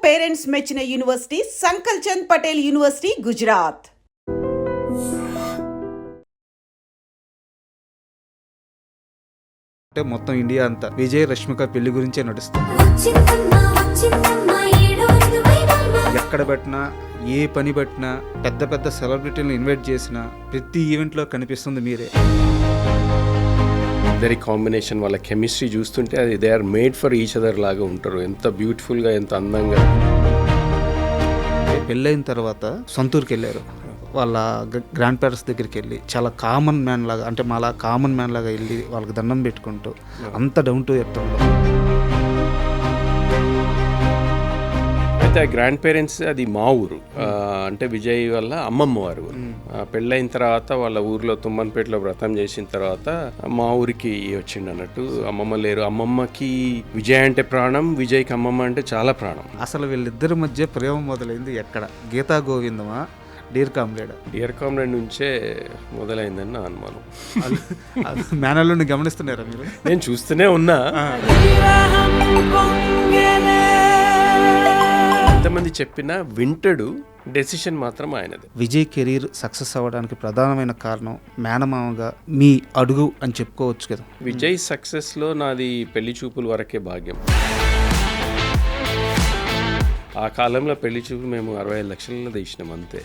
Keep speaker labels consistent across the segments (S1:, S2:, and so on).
S1: Parents మెచ్చిన university సంకల్ Chand Patel university, Gujarat.
S2: అంటే మొత్తం ఇండియా అంతా విజయ్ రష్మిక పెళ్లి గురించే నడుస్తుంది. ఎక్కడ పెట్టినా, ఏ పని పెట్టినా, పెద్ద పెద్ద సెలబ్రిటీలను ఇన్వైట్ చేసినా ప్రతి ఈవెంట్లో కనిపిస్తుంది మీరే.
S3: ఇద్దరి కాంబినేషన్, వాళ్ళ కెమిస్ట్రీ చూస్తుంటే అది they are made for each other లాగా ఉంటారు. ఎంత బ్యూటిఫుల్గా, ఎంత అందంగా.
S2: పెళ్ళైన తర్వాత సొంతూరుకి వెళ్ళారు. వాళ్ళ గ్రాండ్ పేరెంట్స్ దగ్గరికి వెళ్ళి చాలా కామన్ మ్యాన్ లాగా, అంటే మాలా కామన్ మ్యాన్ లాగా వెళ్ళి వాళ్ళకి దండం పెట్టుకుంటూ అంత డౌన్ టు ఎర్త్.
S3: అయితే ఆ గ్రాండ్ పేరెంట్స్ అది మా ఊరు, అంటే విజయ్ వాళ్ళ అమ్మమ్మ వారు. పెళ్ళైన తర్వాత వాళ్ళ ఊర్లో తుమ్మన్పేటలో వ్రతం చేసిన తర్వాత మా ఊరికి వచ్చిండు అన్నట్టు. అమ్మమ్మ లేరు. అమ్మమ్మకి విజయ్ అంటే ప్రాణం, విజయ్కి అమ్మమ్మ అంటే చాలా ప్రాణం.
S2: అసలు వీళ్ళిద్దరి మధ్య ప్రేమ మొదలైంది ఎక్కడ? గీతా గోవిందమా, డియర్ కామ్రేడ్?
S3: డియర్ కామ్రేడ్ నుంచే మొదలైందని నా అనుమానం.
S2: మేనల్ని గమనిస్తున్నారా మీరు?
S3: నేను చూస్తూనే ఉన్నా. ఎంతమంది చెప్పినా వింటడు, డెసిషన్ మాత్రం ఆయనది.
S2: విజయ్ కెరీర్ సక్సెస్ అవ్వడానికి ప్రధానమైన కారణం మేనమామగా మీ అడుగు అని చెప్పుకోవచ్చు కదా.
S3: విజయ్ సక్సెస్లో నాది పెళ్లి చూపుల వరకే భాగ్యం. ఆ కాలంలో పెళ్లి చూపులు మేము 65 లక్షలలో తీసినాం అంతే.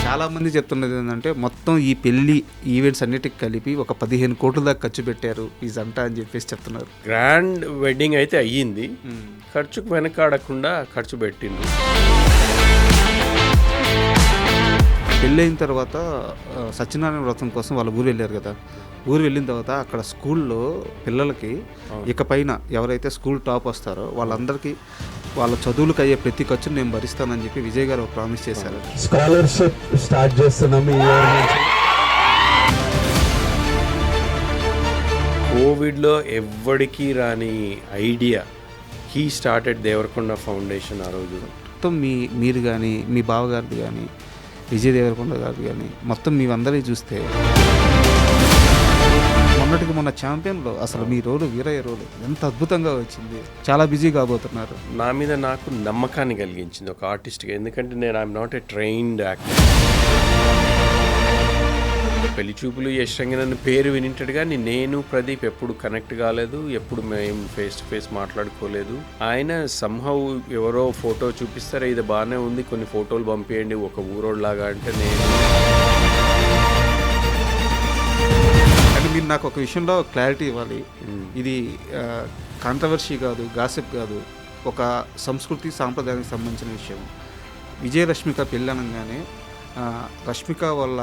S2: చాలామంది చెప్తున్నది ఏంటంటే మొత్తం ఈ పెళ్లి ఈవెంట్స్ అన్నిటికి కలిపి ఒక 15 కోట్ల దాకా ఖర్చు పెట్టారు ఈ జంట అని చెప్పేసి చెప్తున్నారు.
S3: గ్రాండ్ వెడ్డింగ్ అయితే అయ్యింది, ఖర్చుకు వెనకాడకుండా ఖర్చు పెట్టింది.
S2: పెళ్ళైన తర్వాత సత్యనారాయణ వ్రతం కోసం వాళ్ళ ఊరు వెళ్ళారు కదా. ఊరు వెళ్ళిన తర్వాత అక్కడ స్కూల్లో పిల్లలకి ఇకపైన ఎవరైతే స్కూల్ టాప్ వస్తారో వాళ్ళందరికీ వాళ్ళ చదువులకు అయ్యే ప్రతి ఖర్చును నేను భరిస్తానని చెప్పి విజయ్ గారు ప్రామిస్ చేశారు.
S4: స్కాలర్షిప్ స్టార్ట్ చేస్తున్నాము ఈ ఇయర్ నుంచి.
S3: కోవిడ్లో ఎవ్వడికి రాని idea, he started Devarakonda foundation. ఆ రోజు
S2: మొత్తం మీరు కానీ, మీ బావగారిది కానీ, విజయ్ దేవరకొండ గారిది కానీ, మొత్తం మీవందరినీ చూస్తే మొన్నటికి మొన్న ఛాంపియన్లో అసలు మీ రోలు, వీరయ్య రోలు ఎంత అద్భుతంగా వచ్చింది. చాలా బిజీ కాబోతున్నారు.
S3: నా మీద నాకు నమ్మకాన్ని కలిగించింది ఒక ఆర్టిస్ట్గా. ఎందుకంటే నేను I'm not a trained actor. పెళ్లి చూపులు యశ్రంగి నన్ను పేరు వినింటాడు కానీ నేను ప్రదీప్ ఎప్పుడు కనెక్ట్ కాలేదు, ఎప్పుడు మేము ఫేస్ టు ఫేస్ మాట్లాడుకోలేదు. ఆయన సంహౌ ఎవరో ఫోటో చూపిస్తారా, ఇది బాగానే ఉంది, కొన్ని ఫోటోలు పంపించండి ఒక ఊరోళ్ళలాగా అంటే నేను.
S2: కానీ మీరు నాకు ఒక విషయంలో క్లారిటీ ఇవ్వాలి. ఇది కాంట్రవర్సీ కాదు, గాసిప్ కాదు, ఒక సంస్కృతి సాంప్రదాయానికి సంబంధించిన విషయం. విజయ రష్మిక పెళ్ళి అనగానే రష్మిక వల్ల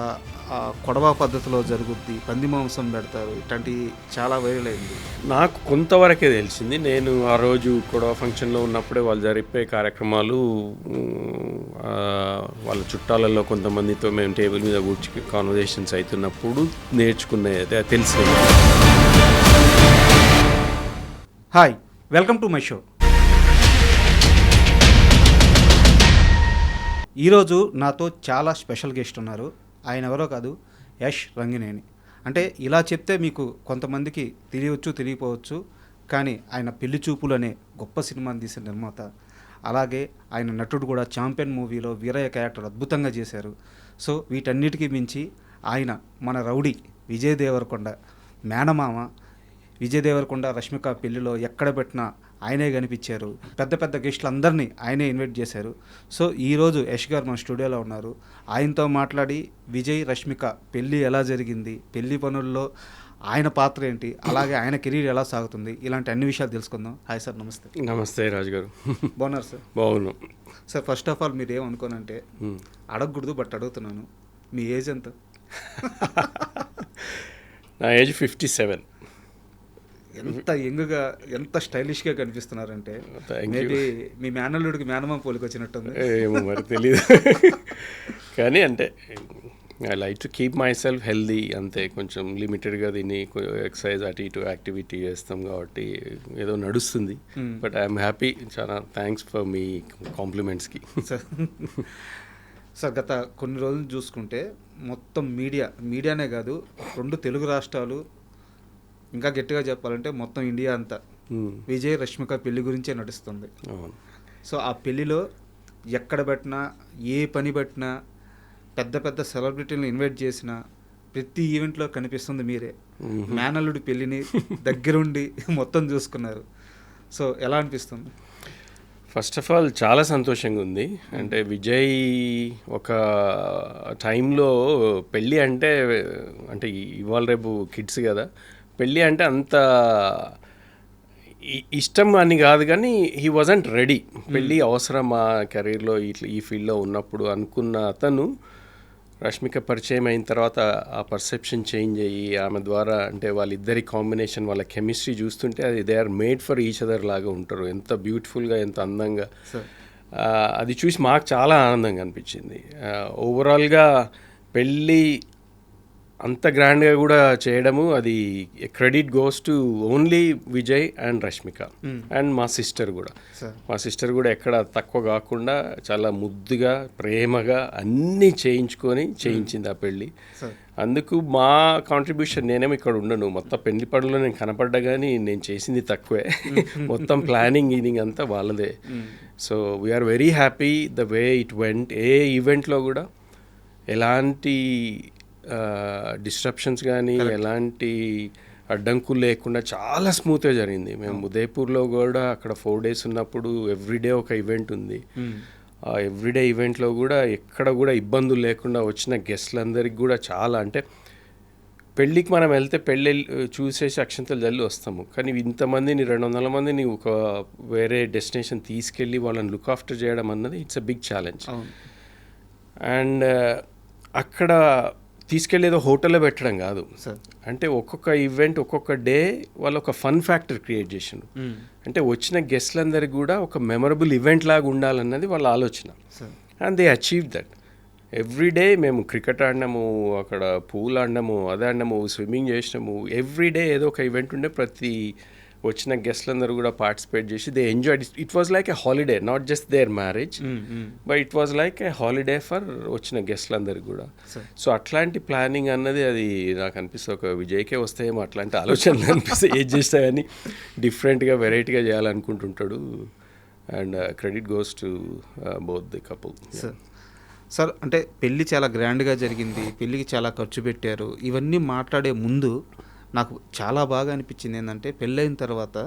S2: కొడవ పద్ధతిలో జరుగుద్ది, పంది మాంసం పెడతారు, ఇట్లాంటి చాలా వైరల్ అయింది.
S3: నాకు కొంతవరకే తెలిసింది. నేను ఆ రోజు కొడవ ఫంక్షన్లో ఉన్నప్పుడే వాళ్ళు జరిపే కార్యక్రమాలు, వాళ్ళ చుట్టాలలో కొంతమందితో మేము టేబుల్ మీద కూర్చుని కాన్వర్జేషన్స్ అవుతున్నప్పుడు నేర్చుకునేది తెలిసింది.
S2: Hi, welcome to my show. ఈరోజు నాతో చాలా స్పెషల్ గెస్ట్ ఉన్నారు. ఆయన ఎవరో కాదు, యష్ రంగినేని. అంటే ఇలా చెప్తే మీకు కొంతమందికి తెలియవచ్చు, తెలియకపోవచ్చు, కానీ ఆయన పెళ్లి చూపులు అనే గొప్ప సినిమాని తీసిన నిర్మాత. అలాగే ఆయన నటుడు కూడా. ఛాంపియన్ మూవీలో వీరయ్య క్యారెక్టర్ అద్భుతంగా చేశారు. సో వీటన్నిటికీ మించి ఆయన మన రౌడీ విజయ్ దేవరకొండ మేనమామ. విజయ్ దేవరకొండ రష్మిక పెళ్లిలో ఎక్కడ పెట్టినా ఆయనే కనిపించారు. పెద్ద పెద్ద గెస్టులు అందరినీ ఆయనే ఇన్వైట్ చేశారు. సో ఈరోజు యష్ గారు మన స్టూడియోలో ఉన్నారు. ఆయనతో మాట్లాడి విజయ్ రష్మిక పెళ్ళి ఎలా జరిగింది, పెళ్లి పనుల్లో ఆయన పాత్ర ఏంటి, అలాగే ఆయన కెరీర్ ఎలా సాగుతుంది, ఇలాంటి అన్ని విషయాలు తెలుసుకుందాం. హాయ్ సార్, నమస్తే.
S3: నమస్తే రాజు గారు.
S2: బాగున్నారు సార్?
S3: బాగున్నాం
S2: సార్. ఫస్ట్ ఆఫ్ ఆల్ మీరు ఏమనుకోనంటే అడగకూడదు, బట్ అడుగుతున్నాను, మీ ఏజ్ ఎంత?
S3: నా ఏజ్ 57.
S2: ఎంత యంగ్గా, ఎంత స్టైలిష్గా కనిపిస్తున్నారంటే మేబీ మీ మేనల్లుడికి మేనమామ పోలికి వచ్చినట్టుంది.
S3: ఏమో మరి తెలియదు. కానీ అంటే I like to keep my self healthy అంతే. కొంచెం లిమిటెడ్గా దీన్ని ఎక్సర్సైజ్ అటు ఇటు యాక్టివిటీ చేస్తాం కాబట్టి ఏదో నడుస్తుంది. But I'm happy. చాలా థ్యాంక్స్ ఫర్ మీ కాంప్లిమెంట్స్కి.
S2: సార్, గత కొన్ని రోజులు చూసుకుంటే మొత్తం మీడియానే కాదు, 2 తెలుగు రాష్ట్రాలు, ఇంకా గట్టిగా చెప్పాలంటే మొత్తం ఇండియా అంతా విజయ్ రష్మిక పెళ్లి గురించే నడుస్తుంది.
S3: అవును.
S2: సో ఆ పెళ్లిలో ఎక్కడ పెట్టినా, ఏ పని పెట్టినా, పెద్ద పెద్ద సెలబ్రిటీలను ఇన్వైట్ చేసినా ప్రతి ఈవెంట్లో కనిపిస్తుంది మీరే. మేనల్లుడి పెళ్ళిని దగ్గరుండి మొత్తం చూసుకున్నారు. సో ఎలా అనిపిస్తుంది?
S3: ఫస్ట్ ఆఫ్ ఆల్ చాలా సంతోషంగా ఉంది. అంటే విజయ్ ఒక టైంలో పెళ్ళి అంటే ఇవాళ రేపు కిడ్స్ కదా, పెళ్ళి అంటే అంత ఇష్టం అని కాదు, కానీ హీ వాజంట్ రెడీ. పెళ్ళి అవసరం మా కెరీర్లో ఇట్లా ఈ ఫీల్డ్లో ఉన్నప్పుడు అనుకున్న అతను రష్మిక పరిచయం అయిన తర్వాత ఆ పర్సెప్షన్ చేంజ్ అయ్యి ఆమె ద్వారా అంటే వాళ్ళిద్దరి కాంబినేషన్, వాళ్ళ కెమిస్ట్రీ చూస్తుంటే అది they are made for each other లాగా ఉంటారు. ఎంత బ్యూటిఫుల్గా, ఎంత అందంగా. అది చూసి మాకు చాలా ఆనందంగా అనిపించింది. ఓవరాల్గా పెళ్ళి అంత గ్రాండ్గా కూడా చేయడము, అది credit goes to only Vijay and Rashmika and మా సిస్టర్ కూడా. మా సిస్టర్ కూడా ఎక్కడ తక్కువ కాకుండా చాలా ముద్దుగా, ప్రేమగా అన్నీ చేయించింది ఆ పెళ్ళి. అందుకు మా కాంట్రిబ్యూషన్, నేనేమో ఇక్కడ ఉండను, మొత్తం పెళ్లి పనుల్లో నేను కనపడ్డా కానీ నేను చేసింది తక్కువే. మొత్తం ప్లానింగ్ అంతా వాళ్ళదే. So we are very happy the way it went. ఏ ఈవెంట్లో కూడా ఎలాంటి డిస్ట్రప్షన్స్ కానీ ఎలాంటి అడ్డంకులు లేకుండా చాలా స్మూత్గా జరిగింది. మేము ఉదయపూర్లో కూడా అక్కడ 4 days ఉన్నప్పుడు ఎవ్రీడే ఒక ఈవెంట్ ఉంది. ఆ ఎవ్రీడే ఈవెంట్లో కూడా ఎక్కడ కూడా ఇబ్బందులు లేకుండా వచ్చిన గెస్ట్లందరికీ కూడా చాలా, అంటే పెళ్ళికి మనం వెళ్తే పెళ్ళి చూసేసి అక్షంతలు జల్లి వస్తాము, కానీ ఇంతమందిని 200 మందిని ఒక వేరే డెస్టినేషన్ తీసుకెళ్ళి వాళ్ళని లుక్ ఆఫ్టర్ చేయడం అన్నది it's a big challenge. And అక్కడ తీసుకెళ్ళేదో హోటల్లో పెట్టడం కాదు, అంటే ఒక్కొక్క ఈవెంట్, ఒక్కొక్క డే వాళ్ళు ఒక ఫన్ ఫ్యాక్టర్ క్రియేట్ చేసిండ్రు. అంటే వచ్చిన గెస్ట్లందరికీ కూడా ఒక మెమరబుల్ ఈవెంట్ లాగా ఉండాలన్నది వాళ్ళ ఆలోచన. And they achieve that. Everyday మేము క్రికెట్ ఆడినాము, అక్కడ పూల్ ఆడినాము, అది ఆడినాము, స్విమ్మింగ్ చేసినాము. ఎవ్రీడే ఏదో ఒక ఈవెంట్ ఉండే, ప్రతి వచ్చిన గెస్ట్లందరూ కూడా పార్టిసిపేట్ చేసి they enjoyed. It was like a holiday, not just their marriage, but it was like a holiday for వచ్చిన గెస్ట్లందరికీ కూడా. సో అట్లాంటి ప్లానింగ్ అన్నది అది నాకు అనిపిస్తుంది ఒక విజయ్కే వస్తాయేమో అట్లాంటి ఆలోచనలు అనిపిస్తాయి. ఏది చేస్తా కానీ డిఫరెంట్గా, వెరైటీగా చేయాలనుకుంటుంటాడు. And credit goes to both the couple.
S2: Sir, అంటే పెళ్ళి చాలా గ్రాండ్గా జరిగింది, పెళ్ళికి చాలా ఖర్చు పెట్టారు. ఇవన్నీ మాట్లాడే ముందు నాకు చాలా బాగా అనిపించింది ఏంటంటే, పెళ్ళైన తర్వాత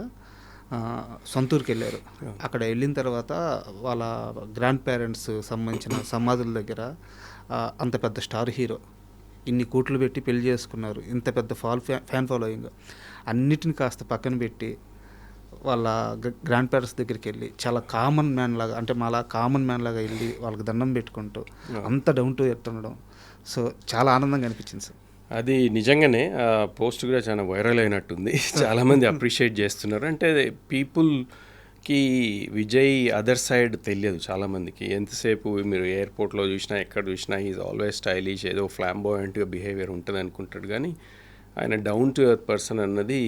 S2: సొంతూరుకి వెళ్ళారు. అక్కడ వెళ్ళిన తర్వాత వాళ్ళ గ్రాండ్ పేరెంట్స్ సంబంధించిన సమాధుల దగ్గర అంత పెద్ద స్టార్ హీరో ఇన్ని కోట్లు పెట్టి పెళ్లి చేసుకున్నారు, ఇంత పెద్ద ఫ్యాన్ ఫాలోయింగ్, అన్నిటిని కాస్త పక్కన పెట్టి వాళ్ళ గ్రాండ్ పేరెంట్స్ దగ్గరికి వెళ్ళి చాలా కామన్ మ్యాన్ లాగా, అంటే మాలా కామన్ మ్యాన్ లాగా వెళ్ళి వాళ్ళకి దండం పెట్టుకుంటూ అంత డౌన్ టు ఎర్త్ ఉండడం, సో చాలా ఆనందంగా అనిపించింది సార్.
S3: అది నిజంగానే పోస్ట్ కూడా చాలా వైరల్ అయినట్టుంది. చాలామంది అప్రిషియేట్ చేస్తున్నారు. అంటే పీపుల్కి విజయ్ అదర్ సైడ్ తెలియదు చాలామందికి. ఎంతసేపు మీరు ఎయిర్పోర్ట్లో చూసినా, ఎక్కడ చూసినా ఈజ్ ఆల్వేస్ స్టైలిష్, ఏదో ఫ్లాంబోయంట్గా బిహేవియర్ ఉంటుంది అనుకుంటాడు, కానీ ఆయన డౌన్ టు ఎర్త్ పర్సన్ అన్నది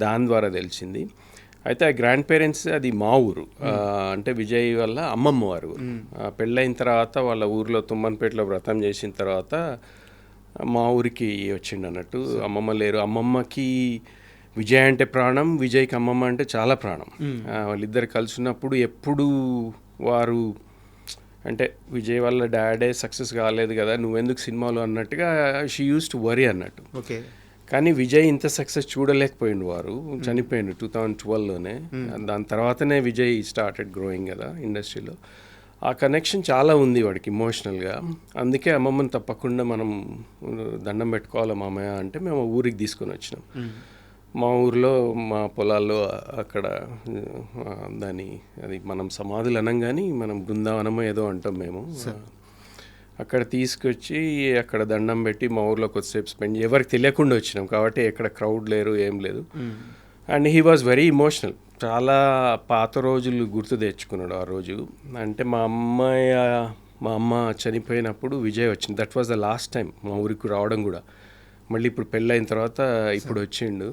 S3: దాని ద్వారా తెలిసింది. అయితే ఆ గ్రాండ్ పేరెంట్స్ అది మా ఊరు, అంటే విజయ్ వాళ్ళ అమ్మమ్మ వారు. పెళ్ళైన తర్వాత వాళ్ళ ఊరిలో తుమ్మన్పేటలో వ్రతం చేసిన తర్వాత మా ఊరికి వచ్చిండు అన్నట్టు. అమ్మమ్మ లేరు. అమ్మమ్మకి విజయ్ అంటే ప్రాణం, విజయ్కి అమ్మమ్మ అంటే చాలా ప్రాణం. వాళ్ళిద్దరు కలిసి ఉన్నప్పుడు ఎప్పుడు వారు అంటే విజయ్ వాళ్ళ డాడే సక్సెస్ కాలేదు కదా, నువ్వెందుకు సినిమాలు అన్నట్టుగా షీ యూస్ టు వరీ అన్నట్టు.
S2: ఓకే.
S3: కానీ విజయ్ ఇంత సక్సెస్ చూడలేకపోయిండు, వారు చనిపోయిండు 2012లోనే. దాని తర్వాతనే విజయ్ స్టార్టెడ్ గ్రోయింగ్ కదా ఇండస్ట్రీలో. ఆ కనెక్షన్ చాలా ఉంది వాడికి ఇమోషనల్గా. అందుకే అమ్మమ్మని తప్పకుండా మనం దండం పెట్టుకోవాలి మామయ్య అంటే మేము ఊరికి తీసుకొని వచ్చినాం. మా ఊరిలో మా పొలాల్లో అక్కడ అది మనం సమాధులు అనం కానీ మనం బృందావనమో ఏదో అంటాం మేము. అక్కడ తీసుకొచ్చి అక్కడ దండం పెట్టి మా ఊర్లో కొద్దిసేపు స్పెండ్ ఎవరికి తెలియకుండా వచ్చినాం కాబట్టి ఎక్కడ క్రౌడ్ లేరు, ఏం లేదు. And he was very emotional. చాలా పాత రోజులు గుర్తు తెచ్చుకున్నాడు ఆ రోజు. అంటే మా అమ్మ చనిపోయినప్పుడు విజయ్ వచ్చింది. That was the last time మా ఊరికి రావడం కూడా. మళ్ళీ ఇప్పుడు పెళ్ళైన తర్వాత ఇప్పుడు వచ్చిండు.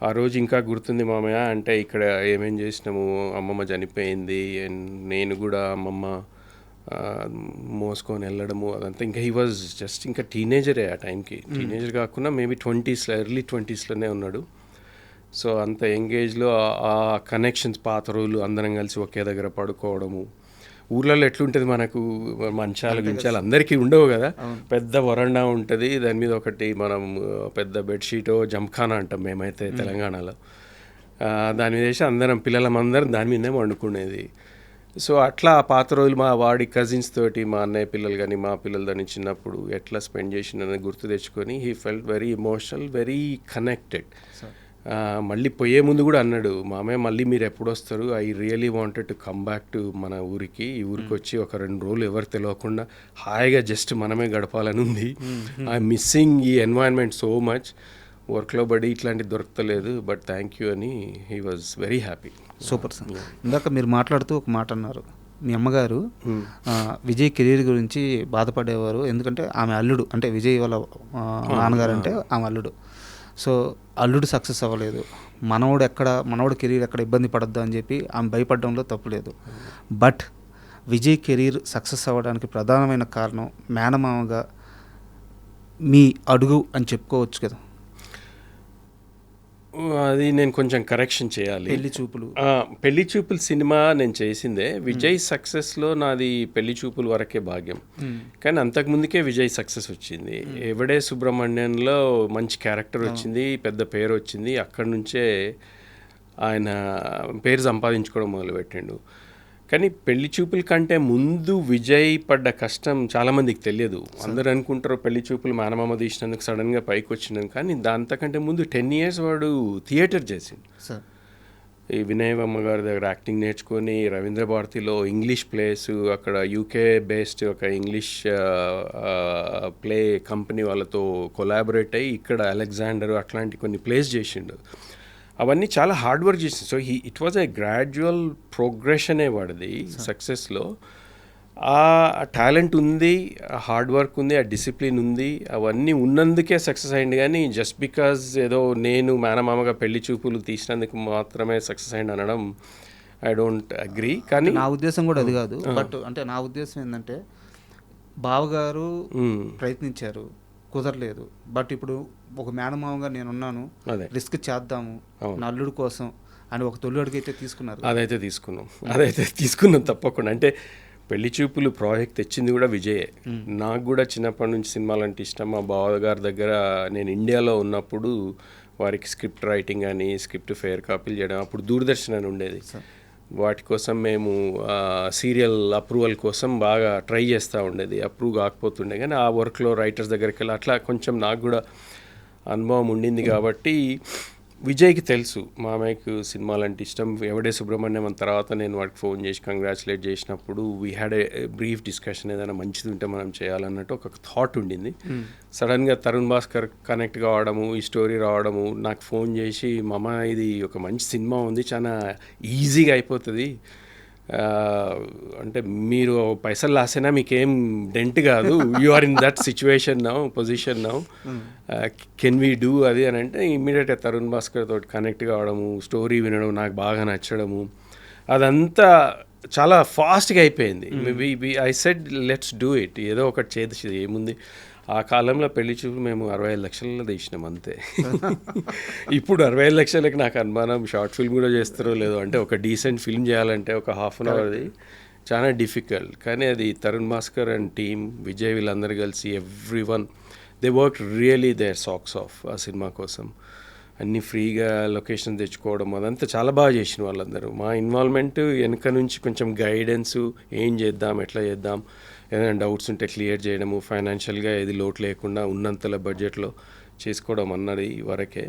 S3: ఆ రోజు ఇంకా గుర్తుంది మామయ్య అంటే ఇక్కడ ఏమేం చేసినాము, అమ్మమ్మ చనిపోయింది అండ్ నేను కూడా అమ్మమ్మ మోసుకొని వెళ్ళడము అదంతా. ఇంకా హీ వాజ్ జస్ట్ ఇంకా టీనేజరే ఆ టైంకి. టీనేజర్ కాకుండా మేబీ 20s, ఎర్లీ 20sలోనే ఉన్నాడు. సో అంత ఎంగేజ్లో ఆ కనెక్షన్స్ పాత రోజులు అందరం కలిసి ఒకే దగ్గర పడుకోవడము. ఊర్లలో ఎట్లుంటుంది మనకు మంచాలు గించాలు అందరికీ ఉండవు కదా, పెద్ద వరండా ఉంటుంది, దాని మీద ఒకటి మనం పెద్ద బెడ్షీటో జంఖానా అంటాం మేమైతే తెలంగాణలో, దాని మీద వేసి అందరం పిల్లలమందరం దాని మీదనే వండుకునేది. సో అట్లా ఆ పాత రోజులు మా వాడి కజిన్స్ తోటి, మా అన్నయ్య పిల్లలు కానీ మా పిల్లలు దాన్ని చిన్నప్పుడు ఎట్లా స్పెండ్ చేసిందని గుర్తు తెచ్చుకొని he felt very emotional, very connected. మళ్ళీ పోయే ముందు కూడా అన్నాడు, మామయ్య మళ్ళీ మీరు ఎప్పుడు వస్తారు, I really wanted to come back to మన ఊరికి, ఈ ఊరికి వచ్చి ఒక 2 రోజులు ఎవరు తెలియకుండా హాయిగా జస్ట్ మనమే గడపాలని ఉంది. ఐ మిస్సింగ్ ఈ ఎన్వైరన్మెంట్ సో మచ్, వర్క్లో పడి ఇట్లాంటివి దొరకలేదు, బట్ థ్యాంక్ యూ అని he was very happy.
S2: Super sir. ఇందాక మీరు మాట్లాడుతూ ఒక మాట అన్నారు, మీ అమ్మగారు విజయ్ కెరీర్ గురించి బాధపడేవారు, ఎందుకంటే ఆమె అల్లుడు, అంటే విజయ్ వాళ్ళ నాన్నగారు అంటే ఆమె అల్లుడు. సో అల్లుడు సక్సెస్ అవ్వలేదు, మనవడు కెరీర్ ఎక్కడ ఇబ్బంది పడద్దు అని చెప్పి ఆమె భయపడడంలో తప్పులేదు. బట్ విజయ్ కెరీర్ సక్సెస్ అవ్వడానికి ప్రధానమైన కారణం మేనమామగా మీ అడుగు అని చెప్పుకోవచ్చు కదా.
S3: అది నేను కొంచెం కరెక్షన్ చేయాలి. పెళ్లి చూపులు సినిమా నేను చేసిందే, విజయ్ సక్సెస్లో నాది పెళ్లి చూపులు వరకే భాగ్యం. కానీ అంతకుముందుకే విజయ్ సక్సెస్ వచ్చింది. ఎవడే సుబ్రహ్మణ్యంలో మంచి క్యారెక్టర్ వచ్చింది, పెద్ద పేరు వచ్చింది, అక్కడి నుంచే ఆయన పేరు సంపాదించుకోవడం మొదలుపెట్టిండు. కానీ పెళ్లి చూపుల కంటే ముందు విజయ్ పడ్డ కష్టం చాలామందికి తెలియదు. అందరు అనుకుంటారు పెళ్లి చూపులు మేనమామ తీసినందుకు సడన్గా పైకి వచ్చినందుకు, కానీ దాంతకంటే ముందు 10 years వాడు థియేటర్ చేసిండు. ఈ వినయమ్మ గారి దగ్గర యాక్టింగ్ నేర్చుకొని రవీంద్ర భారతిలో ఇంగ్లీష్ ప్లేస్, అక్కడ యూకే బేస్డ్ ఒక ఇంగ్లీష్ ప్లే కంపెనీ వాళ్ళతో కొలాబరేట్ అయ్యి ఇక్కడ అలెగ్జాండర్ అట్లాంటి కొన్ని ప్లేస్ చేసిండు. అవన్నీ చాలా హార్డ్ వర్క్ చేసింది. So it was a gradual ప్రోగ్రెషనే వాడిది సక్సెస్లో. ఆ టాలెంట్ ఉంది, ఆ హార్డ్ వర్క్ ఉంది, ఆ డిసిప్లిన్ ఉంది, అవన్నీ ఉన్నందుకే సక్సెస్ అయింది. కానీ జస్ట్ బికాజ్ ఏదో నేను మేనమామగా పెళ్లి చూపులు తీసినందుకు మాత్రమే సక్సెస్ అయింది అనడం ఐ డోంట్ అగ్రీ. కానీ
S2: నా ఉద్దేశం కూడా అది కాదు, బట్ అంటే నా ఉద్దేశం ఏంటంటే బావగారు ప్రయత్నించారు, కుదరలేదు. బట్ ఇప్పుడు ఒక మేనమామగా నేనున్నాను, రిస్క్ చేద్దాము నా అల్లుడు కోసం అని ఒక తొలి అడుగు అయితే తీసుకున్నారు.
S3: అదైతే తీసుకున్నాం తప్పకుండా. అంటే పెళ్లి చూపులు ప్రాజెక్ట్ తెచ్చింది కూడా విజయే. నాకు కూడా చిన్నప్పటి నుంచి సినిమాలు అంటే ఇష్టం. మా బావగారి దగ్గర నేను ఇండియాలో ఉన్నప్పుడు వారికి స్క్రిప్ట్ రైటింగ్ అని, స్క్రిప్ట్ ఫేర్ కాపీలు చేయడం, అప్పుడు దూరదర్శన్ అని ఉండేది, వాటి కోసం మేము సీరియల్ అప్రూవల్ కోసం బాగా ట్రై చేస్తూ ఉండేది. అప్రూవ్ కాకపోతుండే, కానీ ఆ వర్క్లో రైటర్స్ దగ్గరికి వెళ్ళి అట్లా కొంచెం నాకు కూడా అనుభవం ఉండింది. కాబట్టి విజయ్కి తెలుసు మామయ్యకు సినిమాలు అంటే ఇష్టం. ఎవడే సుబ్రహ్మణ్యం అని తర్వాత నేను వాడికి ఫోన్ చేసి కంగ్రాచులేట్ చేసినప్పుడు we had a brief discussion, ఏదైనా మంచిది ఉంటే మనం చేయాలన్నట్టు ఒక థాట్ ఉండింది. సడన్గా తరుణ్ భాస్కర్ కనెక్ట్ కావడము, ఈ స్టోరీ రావడము, నాకు ఫోన్ చేసి మామ ఇది ఒక మంచి సినిమా ఉంది, చాలా ఈజీగా అయిపోతుంది, అంటే మీరు పైసలు లాసైనా మీకేం డెంట్ కాదు, you are in that situation now, position now, can we do అది అని అంటే ఇమ్మీడియట్గా తరుణ్ భాస్కర్ తోటి కనెక్ట్ కావడము, స్టోరీ వినడం, నాకు బాగా నచ్చడము, అదంతా చాలా ఫాస్ట్గా అయిపోయింది. I said let's do it, ఏదో ఒకటి చేసి ఏముంది. ఆ కాలంలో పెళ్లి చూపు మేము 65 లక్షలలో తీసినాం అంతే. ఇప్పుడు 65 లక్షలకి నాకు అనుమానం షార్ట్ ఫిల్మ్ కూడా చేస్తారో లేదో. అంటే ఒక డీసెంట్ ఫిల్మ్ చేయాలంటే ఒక ½ an hourది చాలా డిఫికల్ట్. కానీ అది తరుణ్ భాస్కర్ అండ్ టీమ్, విజయ్ వీళ్ళందరూ కలిసి everyone they work really their socks off ఆ సినిమా కోసం. అన్నీ ఫ్రీగా లొకేషన్ తెచ్చుకోవడం అదంతా చాలా బాగా చేసిన వాళ్ళందరూ. మా ఇన్వాల్వ్మెంట్ వెనక నుంచి కొంచెం గైడెన్సు, ఏం చేద్దాం, ఎట్లా చేద్దాం, ఏదైనా డౌట్స్ ఉంటే క్లియర్ చేయడము, ఫైనాన్షియల్గా ఏది లోటు లేకుండా ఉన్నంతల బడ్జెట్లో చేసుకోవడం అన్నది వరకే.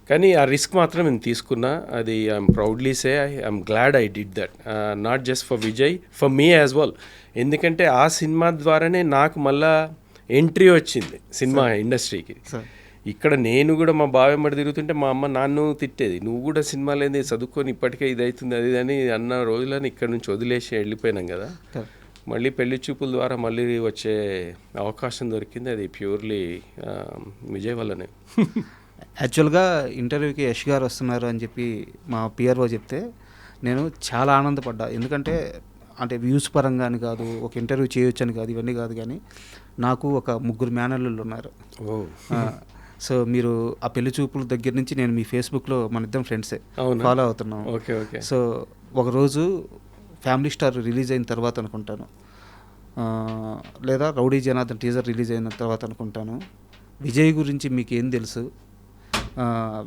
S3: కానీ ఆ రిస్క్ మాత్రం నేను తీసుకున్నా. అది I'm proudly say I'm glad I did that, not just for Vijay, for me as well. ఎందుకంటే ఆ సినిమా ద్వారానే నాకు మళ్ళా ఎంట్రీ వచ్చింది సినిమా ఇండస్ట్రీకి. ఇక్కడ నేను కూడా మా బావ వెంబడి తిరుగుతుంటే మా అమ్మ నాన్ను తిట్టేది, నువ్వు కూడా సినిమాలు ఏంది చదువుకొని ఇప్పటికే ఇది అవుతుంది అది అని అన్న రోజులని ఇక్కడ నుంచి వదిలేసి వెళ్ళిపోయినాం కదా. మళ్ళీ పెళ్లి చూపుల ద్వారా మళ్ళీ వచ్చే అవకాశం దొరికింది, అది ప్యూర్లీ విజయ్ వల్లనే.
S2: యాక్చువల్గా ఇంటర్వ్యూకి యష్ గారు వస్తున్నారు అని చెప్పి మా పిఆర్ఓ చెప్తే నేను చాలా ఆనందపడ్డా. ఎందుకంటే అంటే వ్యూస్ పరంగా అని కాదు, ఒక ఇంటర్వ్యూ చేయొచ్చు అని కాదు, ఇవన్నీ కాదు. కానీ నాకు ఒక 3 మేనల్లుళ్ళు ఉన్నారు. సో మీరు ఆ పెళ్లి చూపుల దగ్గర నుంచి నేను మీ ఫేస్బుక్లో మన ఇద్దరం ఫ్రెండ్సే
S3: అవునా?
S2: ఫాలో అవుతున్నాం.
S3: Okay okay.
S2: సో ఒకరోజు ఫ్యామిలీ స్టార్ రిలీజ్ అయిన తర్వాత అనుకుంటాను, లేదా రౌడీ జనార్దన్ టీజర్ రిలీజ్ అయిన తర్వాత అనుకుంటాను, విజయ్ గురించి మీకు ఏం తెలుసు,